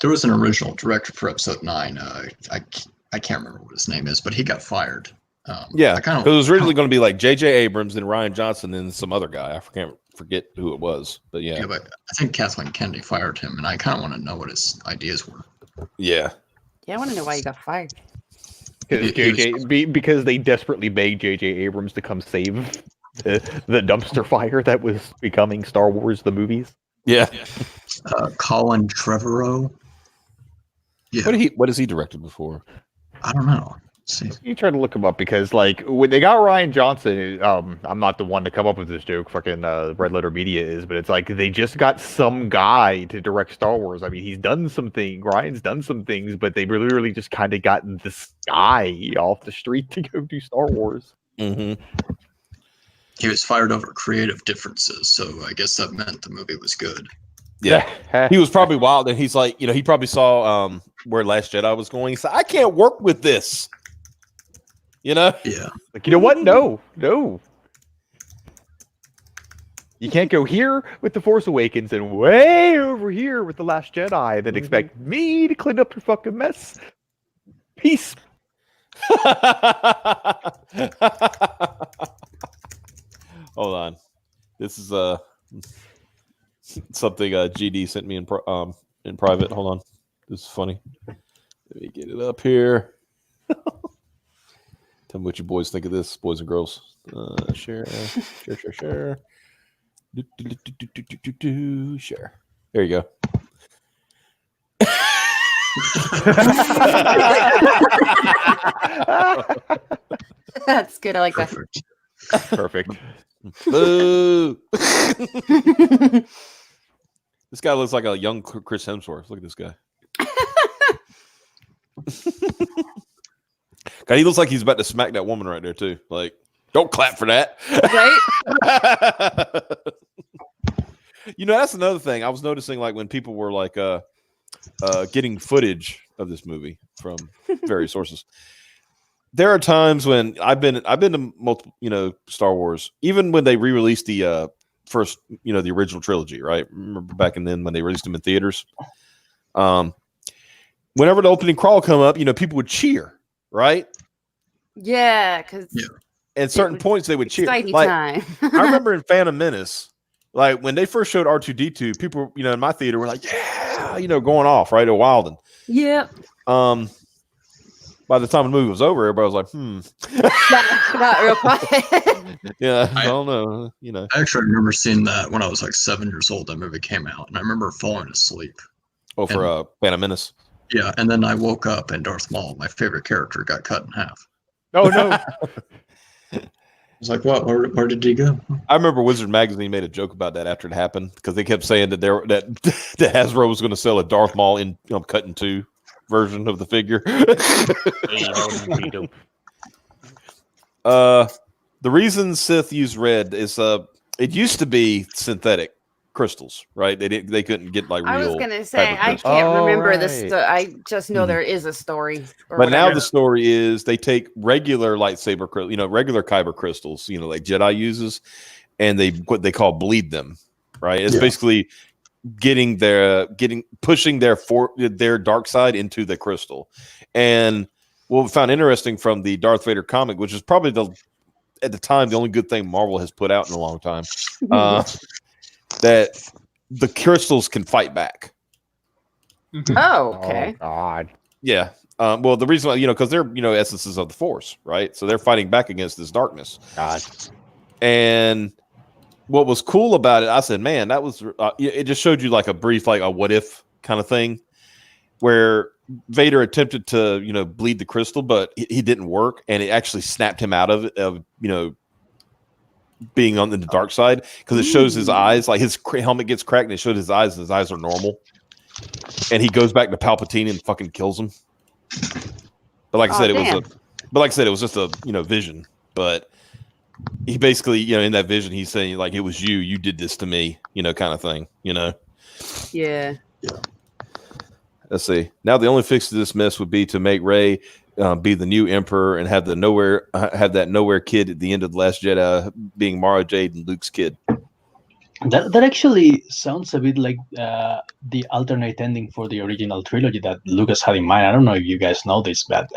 Speaker 2: there was an original director for episode 9. I can't remember what his name is, but he got fired.
Speaker 1: Yeah,
Speaker 2: I kind
Speaker 1: it was originally going to be like J.J. Abrams, then Ryan Johnson, then some other guy. I can't forget who it was, but yeah.
Speaker 2: Yeah, but I think Kathleen Kennedy fired him, and I kind of want to know what his ideas were.
Speaker 1: Yeah.
Speaker 6: Yeah, I want to know why you got fired.
Speaker 4: Because they desperately begged J.J. Abrams to come save the dumpster fire that was becoming Star Wars the movies.
Speaker 1: Yeah.
Speaker 2: Colin Trevorrow. Yeah,
Speaker 1: What has he directed before?
Speaker 2: I don't know. Let's see.
Speaker 4: You try to look him up because, like, when they got Ryan Johnson, I'm not the one to come up with this joke. Fucking Red Letter Media is, but it's like they just got some guy to direct Star Wars. I mean, he's done some things. Ryan's done some things, but they literally just kind of got this guy off the street to go do Star Wars.
Speaker 1: Mm-hmm.
Speaker 2: He was fired over creative differences, so I guess that meant the movie was good.
Speaker 1: Yeah. He was probably wild, and he's like, he probably saw where Last Jedi was going. He said, I can't work with this.
Speaker 2: Yeah.
Speaker 4: Like, you know what? No. You can't go here with The Force Awakens and way over here with The Last Jedi and then expect me to clean up your fucking mess. Peace.
Speaker 1: This is something GD sent me in private. Hold on, this is funny. Let me get it up here. Tell me what you boys think of this, boys and girls. Share. Share. Share. There you go.
Speaker 6: That's good. I like that.
Speaker 2: Perfect.
Speaker 4: Perfect.
Speaker 1: Boo. This guy looks like a young Chris Hemsworth. Look at this guy. God, he looks like he's about to smack that woman right there too. Like, don't clap for that.
Speaker 6: Right?
Speaker 1: You know, that's another thing I was noticing. Like when people were like getting footage of this movie from various sources. There are times when I've been to multiple, Star Wars, even when they re-released the first, the original trilogy, right? Remember back then when they released them in theaters. Whenever the opening crawl come up, people would cheer, right?
Speaker 6: Yeah, because
Speaker 1: At certain points they would cheer.
Speaker 6: exciting
Speaker 1: Like
Speaker 6: time.
Speaker 1: I remember in Phantom Menace, like when they first showed R2-D2, people, in my theater were like, yeah, going off, right? Or wilding.
Speaker 6: Yep.
Speaker 1: By the time the movie was over, everybody was like,
Speaker 6: not real quiet.
Speaker 1: Yeah, I don't know.
Speaker 2: I actually remember seeing that when I was like 7 years old. That movie came out, and I remember falling asleep.
Speaker 1: Oh, for Phantom Menace.
Speaker 2: Yeah, and then I woke up, and Darth Maul, my favorite character, got cut in half.
Speaker 4: Oh no.
Speaker 2: I was like, what? Where did he go?
Speaker 1: I remember Wizard Magazine made a joke about that after it happened because they kept saying that that Hasbro was going to sell a Darth Maul in cut in two version of the figure. The reason Sith used red is it used to be synthetic crystals, right? They couldn't get like real.
Speaker 6: I was gonna say
Speaker 1: type of
Speaker 6: I
Speaker 1: crystal.
Speaker 6: can't remember
Speaker 4: right.
Speaker 6: this. I just know there is a story.
Speaker 1: But now the story is they take regular lightsaber, regular kyber crystals, like Jedi uses, and what they call bleed them, right? It's basically pushing their dark side into the crystal. And what we found interesting from the Darth Vader comic, which is probably at the time the only good thing Marvel has put out in a long time, that the crystals can fight back.
Speaker 6: Oh, okay.
Speaker 4: Oh God.
Speaker 1: Yeah. Well, the reason why, because they're, essences of the Force, right? So they're fighting back against this darkness.
Speaker 4: God.
Speaker 1: And what was cool about it, I said, man, that was, it just showed you like a brief, like a what if kind of thing where Vader attempted to, bleed the crystal, but he didn't work. And it actually snapped him out of being on the dark side because it shows his eyes, like his helmet gets cracked and it showed his eyes and his eyes are normal. And he goes back to Palpatine and fucking kills him. But like I said, it was just a vision. But he basically, in that vision, he's saying like it was you did this to me, kind of thing,
Speaker 6: Yeah.
Speaker 1: Let's see. Now the only fix to this mess would be to make Rey be the new emperor and have that nowhere kid at the end of The Last Jedi being Mara Jade and Luke's kid.
Speaker 5: That actually sounds a bit like the alternate ending for the original trilogy that Lucas had in mind. I don't know if you guys know this, but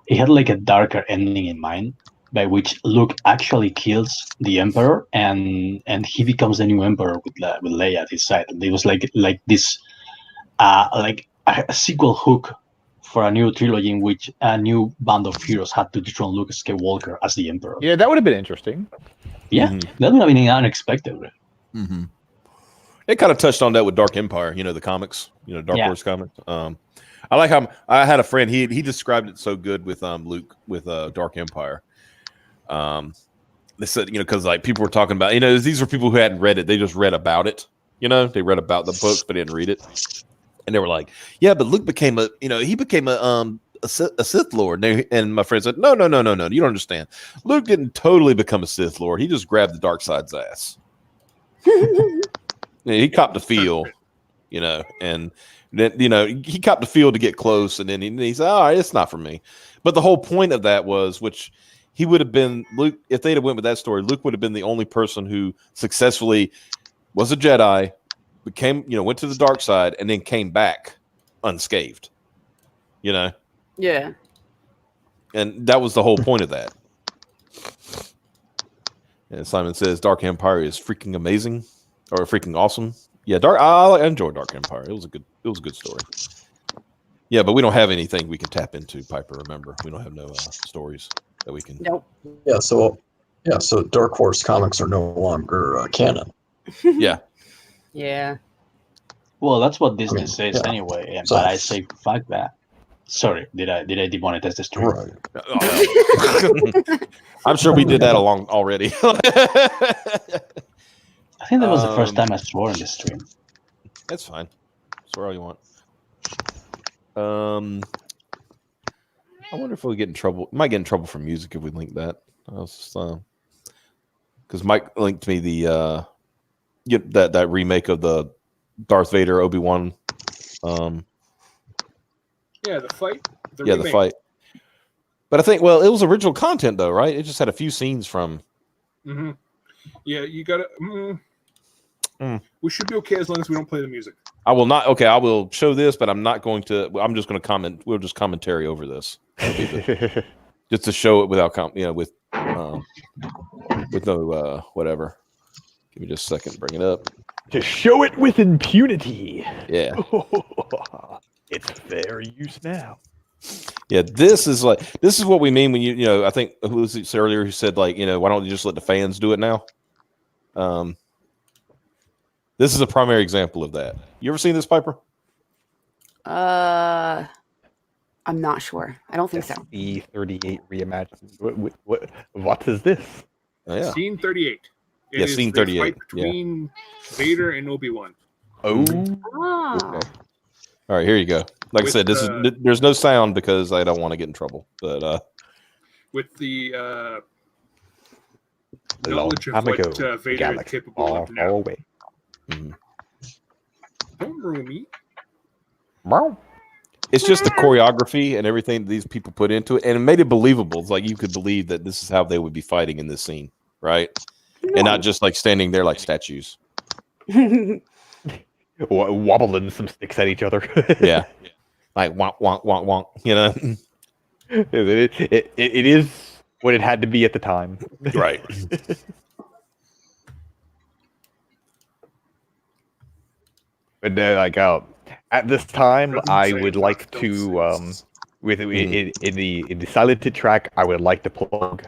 Speaker 5: he had like a darker ending in mind, by which Luke actually kills the Emperor and he becomes the new Emperor with Leia at his side. And it was like this, like a sequel hook for a new trilogy in which a new band of heroes had to dethrone Luke Skywalker as the Emperor.
Speaker 4: Yeah, that would have been interesting.
Speaker 5: Yeah, that would have been unexpected. Right?
Speaker 1: Mm-hmm. It kind of touched on that with Dark Empire, the comics, Dark Horse comics. I like how I had a friend, he described it so good with Luke with Dark Empire. They said, because like people were talking about, these were people who hadn't read it. They just read about it. They read about the books, but didn't read it. And they were like, yeah, but Luke became a Sith Lord. And my friend said, no, you don't understand. Luke didn't totally become a Sith Lord. He just grabbed the dark side's ass. He copped a feel, and then, he copped a feel to get close. And then he said, all right, it's not for me. But the whole point of that was, which he would have been, Luke, if they'd have went with that story, Luke would have been the only person who successfully was a Jedi, went to the dark side and then came back unscathed,
Speaker 6: Yeah.
Speaker 1: And that was the whole point of that. And Simon says Dark Empire is freaking amazing or freaking awesome. Yeah, I enjoy Dark Empire. It was a good story. Yeah, but we don't have anything we can tap into, Piper. Remember, we don't have no stories that we can.
Speaker 6: Nope.
Speaker 2: So Dark Horse comics are no longer canon.
Speaker 1: Yeah.
Speaker 6: Yeah.
Speaker 5: Well, that's what Disney
Speaker 2: mean,
Speaker 5: says
Speaker 2: yeah.
Speaker 5: anyway.
Speaker 2: So-
Speaker 5: But I say fuck that. Sorry, did I demonetize the stream?
Speaker 2: Right.
Speaker 1: I'm sure we did that already.
Speaker 5: I think that was the first time I swore in the stream.
Speaker 1: That's fine. Swear all you want. I wonder if we'll get in trouble. Might get in trouble for music if we link that. Because Mike linked me the that remake of the Darth Vader Obi-Wan.
Speaker 3: Yeah, the fight.
Speaker 1: The fight. But I think, well, it was original content though, right? It just had a few scenes from.
Speaker 3: Mm-hmm. Yeah, you gotta. We should be okay as long as we don't play the music.
Speaker 1: I will not. Okay, I will show this, but I'm not going to. I'm just going to comment. We'll just commentary over this, just to show it without with no whatever. Give me just a second. Bring it up.
Speaker 4: To show it with impunity.
Speaker 1: Yeah.
Speaker 4: It's fair use now.
Speaker 1: Yeah, this is what we mean when I think who was it earlier who said why don't you just let the fans do it now? This is a primary example of that. You ever seen this, Piper?
Speaker 6: I'm not sure. I don't think so.
Speaker 4: E38 reimagined. What is this?
Speaker 1: Oh, yeah.
Speaker 3: Scene 38. It
Speaker 1: Yeah,
Speaker 3: is
Speaker 1: scene
Speaker 3: the
Speaker 1: 38,
Speaker 3: fight between Vader and Obi-Wan.
Speaker 4: Oh.
Speaker 6: Ah.
Speaker 1: Okay. All right, here you go. Like I said, there's no sound because I don't want to get in trouble. But
Speaker 3: with the
Speaker 4: A long
Speaker 3: knowledge of
Speaker 4: time
Speaker 3: what
Speaker 4: ago,
Speaker 3: Vader is
Speaker 4: galaxy
Speaker 3: capable
Speaker 4: far,
Speaker 3: of
Speaker 4: far
Speaker 3: now.
Speaker 4: away.
Speaker 3: Don't ruin me.
Speaker 1: it's just the choreography and everything that these people put into it, and it made it believable. It's like you could believe that this is how they would be fighting in this scene, right? And not just like standing there like statues.
Speaker 4: Wobbling some sticks at each other.
Speaker 1: Yeah, like wonk wonk wonk wonk.
Speaker 4: It is what it had to be at the time.
Speaker 1: Right.
Speaker 4: But at this time,
Speaker 3: Doesn't
Speaker 4: I
Speaker 3: say
Speaker 4: would
Speaker 3: it,
Speaker 4: like
Speaker 3: don't
Speaker 4: to
Speaker 3: say
Speaker 4: in the silented track, I would like to plug.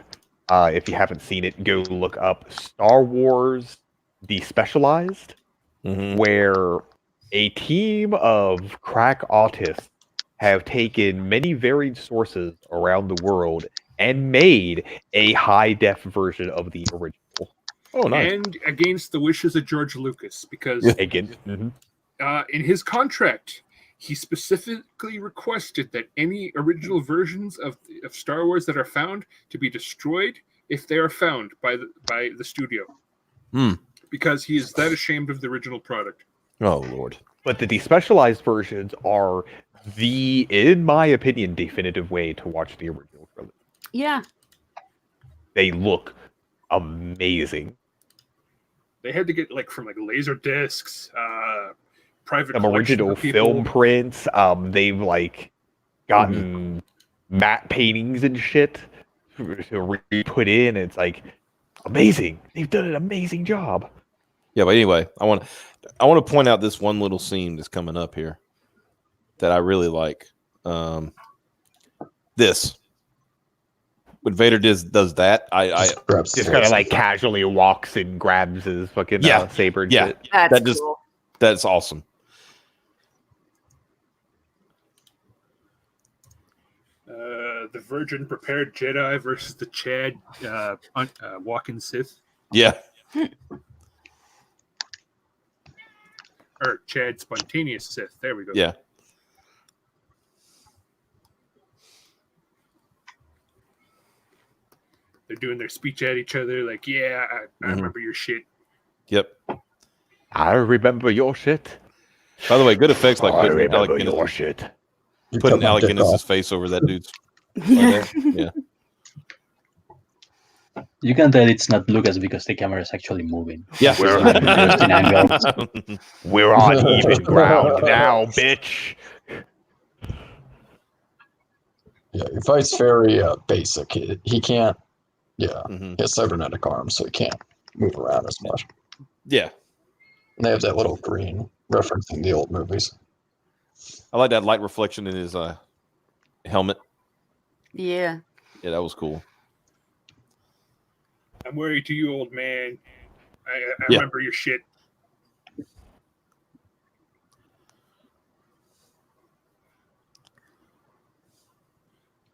Speaker 4: If you haven't seen it, go look up Star Wars Despecialized, where a team of crack autists have taken many varied sources around the world and made a high-def version of the original.
Speaker 1: Oh, nice.
Speaker 3: And against the wishes of George Lucas, because
Speaker 4: Again,
Speaker 3: in his contract, he specifically requested that any original versions of Star Wars that are found to be destroyed if they are found by the studio. Because he is that ashamed of the original product.
Speaker 1: Oh, Lord.
Speaker 4: But the despecialized versions are in my opinion, definitive way to watch the original trilogy.
Speaker 6: Yeah.
Speaker 4: They look amazing.
Speaker 3: They had to get from laser discs, private
Speaker 4: Some original film prints. They've gotten matte paintings and shit to re-put in. It's amazing. They've done an amazing job.
Speaker 1: Yeah, but anyway, I want to point out this one little scene that's coming up here that I really like. This when Vader does that, I
Speaker 4: just kind of casually walks and grabs his fucking saber. And shit.
Speaker 6: That's cool.
Speaker 1: That's awesome.
Speaker 3: The Virgin prepared Jedi versus the Chad walking Sith.
Speaker 1: Yeah.
Speaker 3: Or Chad spontaneous Sith. There we go.
Speaker 1: Yeah.
Speaker 3: They're doing their speech at each other, I remember your shit.
Speaker 1: Yep.
Speaker 4: I remember your shit.
Speaker 1: By the way, good effects
Speaker 4: I remember your shit.
Speaker 1: Putting Alec Guinness's face over that dude's. Yeah.
Speaker 5: You can tell it's not Lucas because the camera is actually moving.
Speaker 1: Yeah.
Speaker 4: We're on even ground now, bitch.
Speaker 2: Yeah, your fight's very basic. He can't Yeah,
Speaker 1: Mhm.
Speaker 2: he has cybernetic arms, so he can't move around as much.
Speaker 1: Yeah,
Speaker 2: And they have that little green referencing the old movies.
Speaker 1: I like that light reflection in his helmet.
Speaker 6: Yeah.
Speaker 1: Yeah, that was cool.
Speaker 3: I'm worried to you, old man. I
Speaker 1: Yeah.
Speaker 3: remember your shit.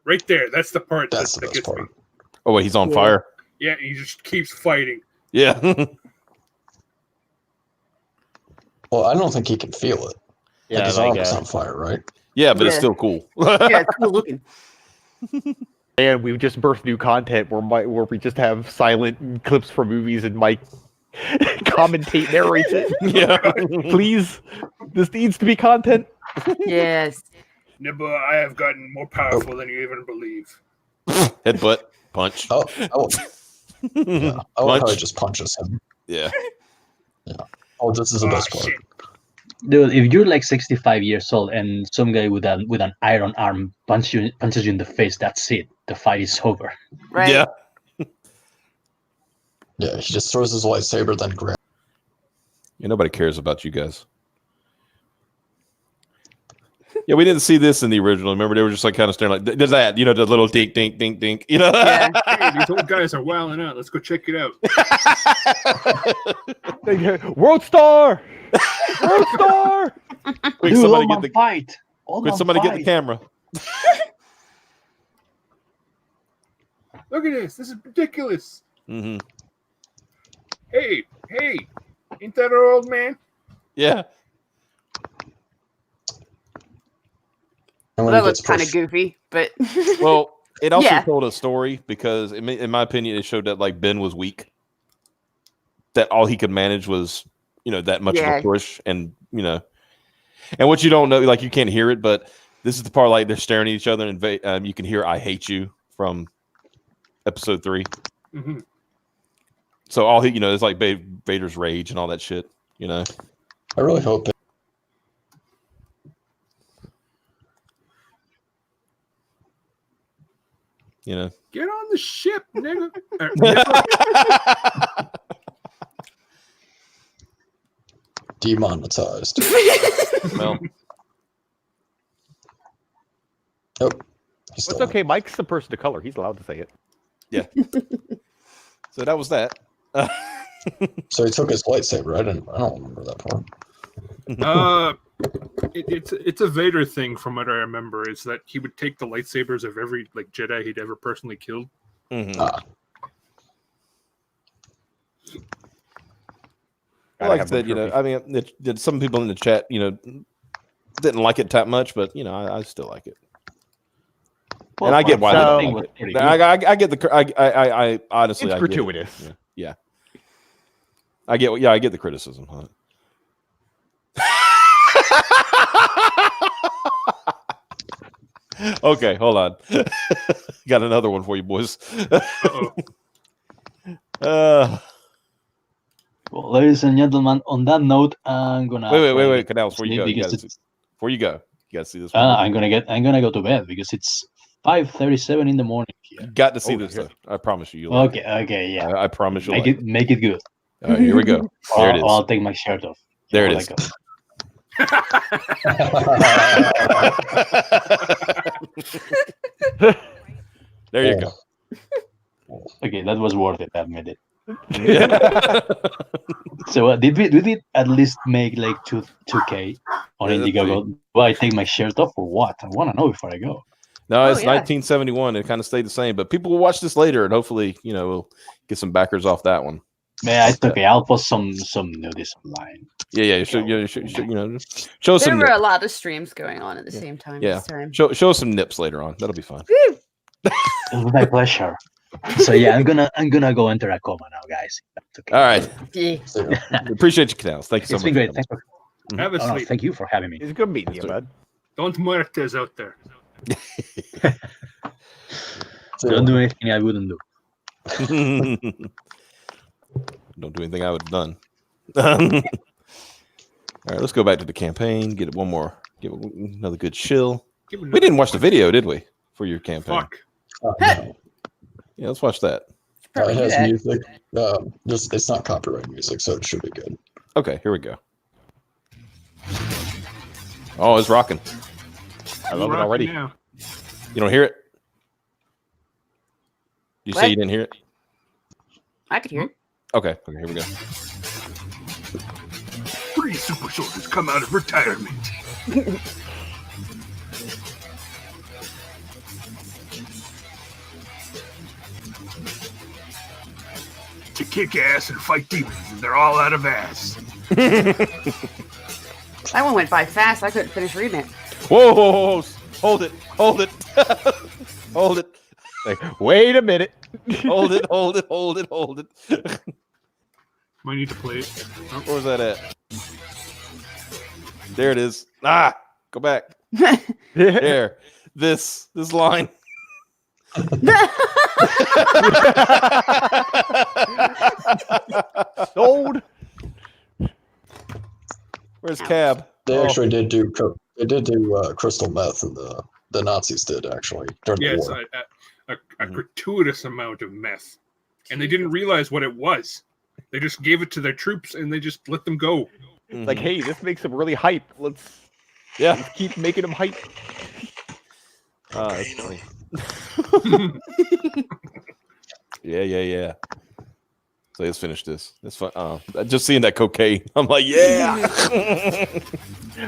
Speaker 3: Right there. That's the part
Speaker 2: That's the
Speaker 3: that
Speaker 2: best
Speaker 3: gets
Speaker 2: part.
Speaker 3: me.
Speaker 1: Oh wait, he's on
Speaker 6: Yeah.
Speaker 1: fire.
Speaker 3: Yeah, he just keeps fighting.
Speaker 1: Yeah.
Speaker 2: Well, I don't think he can feel it.
Speaker 4: Yeah,
Speaker 2: Like his
Speaker 4: like,
Speaker 2: arm is on fire, right?
Speaker 1: Yeah, but it's
Speaker 6: Yeah.
Speaker 1: still cool.
Speaker 6: Yeah, it's cool looking.
Speaker 4: and we've just birthed new content where we just have silent clips from movies and Mike commentate, narrates it.
Speaker 1: Yeah.
Speaker 4: Please, this needs to be content.
Speaker 6: Yes.
Speaker 3: Nibba, I have gotten more powerful than you even believe.
Speaker 1: Headbutt, punch.
Speaker 2: Oh, yeah. I like how he
Speaker 1: Punch.
Speaker 2: just punches him.
Speaker 1: Yeah.
Speaker 2: Oh, this is the
Speaker 3: Oh,
Speaker 2: best part.
Speaker 3: shit.
Speaker 5: Dude, if you're like 65 years old and some guy with an iron arm punches you in the face, that's it. The fight is over.
Speaker 6: Right.
Speaker 1: Yeah.
Speaker 2: Yeah, he just throws his lightsaber, then grabs.
Speaker 1: Yeah, nobody cares about you guys. Yeah, we didn't see this in the original. Remember, they were just like kind of staring like, there's that, you know, the little dink, dink, dink, dink, you know?
Speaker 6: Yeah.
Speaker 3: Hey, these old guys are wilding out. Let's go check it out.
Speaker 4: World Star! World Star!
Speaker 1: Quick,
Speaker 5: Dude,
Speaker 1: somebody
Speaker 5: old
Speaker 1: get
Speaker 5: man
Speaker 1: the
Speaker 5: fight. Old
Speaker 1: quick,
Speaker 5: man
Speaker 1: somebody get the
Speaker 5: fight.
Speaker 1: camera.
Speaker 3: Look at this. This is ridiculous.
Speaker 1: Mm-hmm.
Speaker 3: Hey, ain't that our old man?
Speaker 1: Yeah.
Speaker 2: And when
Speaker 6: That
Speaker 2: he
Speaker 6: looks
Speaker 2: gets
Speaker 6: kind of
Speaker 2: pushed,
Speaker 6: goofy, but
Speaker 1: Well, it also
Speaker 6: Yeah.
Speaker 1: told a story because, in my opinion, it showed that like Ben was weak. That all he could manage was, you know, that much of
Speaker 6: Yeah.
Speaker 1: a push, and you know, and what you don't know, like you can't hear it, but this is the part like they're staring at each other, and you can hear "I hate you" from episode 3.
Speaker 3: Mm-hmm.
Speaker 1: So all he, you know, it's like Vader's rage and all that shit. You know,
Speaker 2: I really hope that
Speaker 1: you know.
Speaker 3: Get on the ship, nigga. Nibba.
Speaker 2: demonetized.
Speaker 1: Well,
Speaker 2: Oh, he's
Speaker 4: It's
Speaker 2: still
Speaker 4: okay. Mike's the person of color. He's allowed to say it.
Speaker 1: so that was that.
Speaker 2: So he took his lightsaber. I don't remember that part.
Speaker 3: It's a Vader thing from what I remember is that he would take the lightsabers of every like Jedi he'd ever personally killed.
Speaker 1: Mhm.
Speaker 2: Ah,
Speaker 1: Well, like I said, you know, I mean, did some people in the chat, you know, didn't like it that much, but you know, I still like it, and I get why they
Speaker 4: so-
Speaker 1: don't like it. I get the, I honestly,
Speaker 4: It's
Speaker 1: I get it.
Speaker 4: gratuitous.
Speaker 1: Yeah. I get the criticism. Huh? Okay, hold on. Got another one for you, boys.
Speaker 3: Uh-oh.
Speaker 5: Well, ladies and gentlemen, on that note, I'm gonna
Speaker 1: Wait, Canals, before you go,
Speaker 5: because
Speaker 1: you gotta see this one.
Speaker 5: I'm gonna go to bed because it's 5:37 in the morning
Speaker 1: You
Speaker 5: here.
Speaker 1: got to see
Speaker 4: Oh,
Speaker 1: this,
Speaker 4: shit.
Speaker 1: though. I promise you. You'll like
Speaker 5: Okay, yeah.
Speaker 1: I promise you'll
Speaker 5: Make
Speaker 1: like
Speaker 5: it make it good.
Speaker 1: All right, here we go. There it is.
Speaker 5: I'll take my shirt off.
Speaker 1: There it
Speaker 5: I'll
Speaker 1: is.
Speaker 5: let go.
Speaker 1: There you go.
Speaker 5: Okay, that was worth it. I admit it.
Speaker 1: Yeah.
Speaker 5: So did we at least make like 2K on
Speaker 1: Yeah, let's
Speaker 5: Indiegogo? Do I take my shirt off or what? I want to know before I go.
Speaker 1: No, it's
Speaker 6: yeah.
Speaker 1: 1971. It kind of stayed the same, but people will watch this later, and hopefully, you know, we'll get some backers off that one.
Speaker 5: Yeah, it's okay. I'll post some nudist online.
Speaker 1: Yeah. You should, you know, show us
Speaker 6: there
Speaker 1: some.
Speaker 6: were
Speaker 1: Nips.
Speaker 6: a lot of streams going on at the same time
Speaker 1: Yeah.
Speaker 6: this time.
Speaker 1: Show us some nips later on. That'll be fun.
Speaker 6: Woo!
Speaker 5: It was my pleasure. So yeah, I'm gonna go enter a coma now, guys. That's okay.
Speaker 1: All right.
Speaker 6: Yeah.
Speaker 2: so,
Speaker 1: Appreciate you, Canals. Thank you so
Speaker 5: It's
Speaker 1: much.
Speaker 5: been great.
Speaker 1: for
Speaker 5: Thanks for,
Speaker 3: Have a
Speaker 5: oh, no,
Speaker 3: sleep.
Speaker 5: thank you for having me.
Speaker 4: It's good meeting you, bud.
Speaker 3: Don't muertes out there.
Speaker 2: so,
Speaker 5: Don't do anything I wouldn't do.
Speaker 1: coming. Don't do anything I would have done. All right, let's go back to the campaign. Get it one more. Give it another good chill.
Speaker 3: Give me
Speaker 1: We didn't watch the video, did we? For your campaign.
Speaker 3: Fuck.
Speaker 2: no.
Speaker 1: Yeah, let's watch that.
Speaker 6: probably
Speaker 9: it
Speaker 6: do
Speaker 9: has
Speaker 6: that.
Speaker 9: music. Just it's not copyright music, so it should be good.
Speaker 1: Okay, here we go. Oh, it's rocking.
Speaker 4: I love it
Speaker 3: Rocking
Speaker 4: already.
Speaker 3: now.
Speaker 1: You don't hear it? You say
Speaker 6: What?
Speaker 1: you didn't hear it?
Speaker 6: I could hear it.
Speaker 1: Okay, here we go.
Speaker 3: 3 super soldiers come out of retirement. To kick ass and fight demons, and they're all out of ass.
Speaker 6: That one went by fast. I couldn't finish reading it.
Speaker 1: Whoa, hold it, hold it, hold it,
Speaker 4: Like, wait a minute.
Speaker 1: hold it, hold it, hold it, hold it.
Speaker 3: Might need to play it.
Speaker 1: Where's that at? There it is. Ah, go back. There. This line.
Speaker 4: Sold.
Speaker 1: Where's Cab?
Speaker 9: They
Speaker 1: Oh.
Speaker 9: actually did do crystal meth, and the Nazis did actually during the
Speaker 3: Yes,
Speaker 9: war.
Speaker 3: a gratuitous amount of meth. And they didn't realize what it was. They just gave it to their troops and they just let them go.
Speaker 4: Like, hey, this makes them really hype. Let's
Speaker 1: Yeah.
Speaker 4: keep making them hype.
Speaker 1: That's funny. Yeah. So let's finish this. It's fun. Just seeing that cocaine, I'm like, yeah.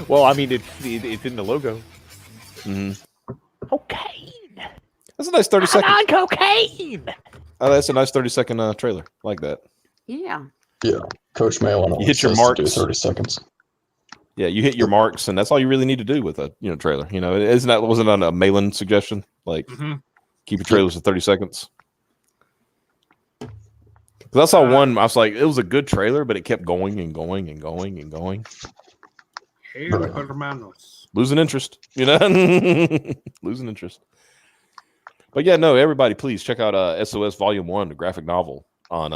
Speaker 4: Well, I mean, it's in the logo.
Speaker 1: Mhm.
Speaker 4: Cocaine.
Speaker 1: That's a nice 30-second.
Speaker 4: On cocaine.
Speaker 1: Oh, that's a nice 30-second trailer. Like that.
Speaker 6: Yeah.
Speaker 9: Yeah, Coach May only
Speaker 1: You hit your
Speaker 9: says to do
Speaker 1: marks.
Speaker 9: 30 seconds.
Speaker 1: Yeah, you hit your marks, and that's all you really need to do with a trailer. Wasn't on a Malin suggestion? Like,
Speaker 3: Mhm.
Speaker 1: keep your trailers to 30 seconds. Because I saw one, I was like, it was a good trailer, but it kept going and going and going and going.
Speaker 3: Hey, hermanos.
Speaker 1: Losing interest, losing interest. But yeah, no, everybody, please check out S.O.S. Volume 1, the graphic novel on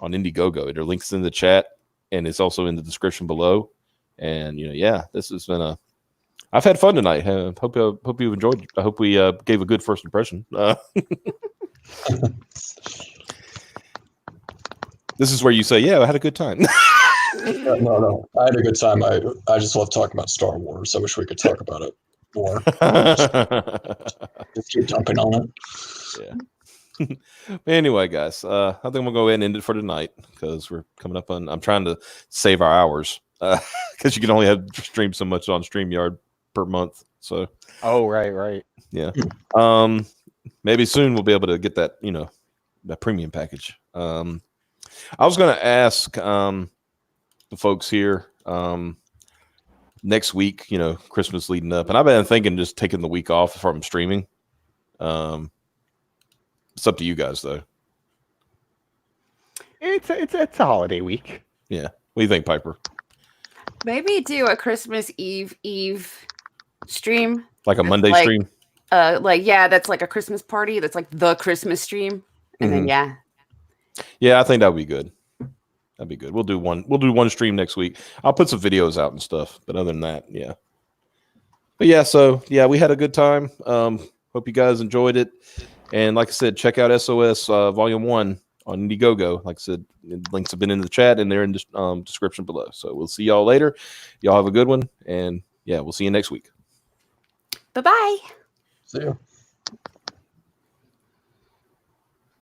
Speaker 1: Indiegogo. There are links in the chat, and it's also in the description below. And this has been I've had fun tonight. Hope you enjoyed. I hope we gave a good first impression. This is where you say, "Yeah, I had a good time."
Speaker 9: No, I had a good time. I just love talking about Star Wars. I wish we could talk about it more. Just keep jumping on it.
Speaker 1: Yeah. Anyway, guys, I think I'm gonna go ahead and end it for tonight because we're coming up on. I'm trying to save our hours because you can only have stream so much on StreamYard per month. So.
Speaker 4: Oh, right.
Speaker 1: Yeah. Maybe soon we'll be able to get that that premium package. I was gonna ask the folks here next week. Christmas leading up, and I've been thinking just taking the week off from streaming. It's up to you guys, though.
Speaker 4: It's a holiday week.
Speaker 1: Yeah. What do you think, Piper?
Speaker 6: Maybe do a Christmas Eve stream.
Speaker 1: Like a Monday stream?
Speaker 6: That's like a Christmas party. That's like the Christmas stream. And then
Speaker 1: Yeah, I think that would be good. That'd be good. We'll do one stream next week. I'll put some videos out and stuff. But other than that, yeah. But yeah, so yeah, we had a good time. Hope you guys enjoyed it. And like I said, check out S.O.S. Volume 1 on Indiegogo. Like I said, links have been in the chat and they're in the description below. So we'll see y'all later. Y'all have a good one. And yeah, we'll see you next week.
Speaker 6: Bye-bye.
Speaker 9: See you.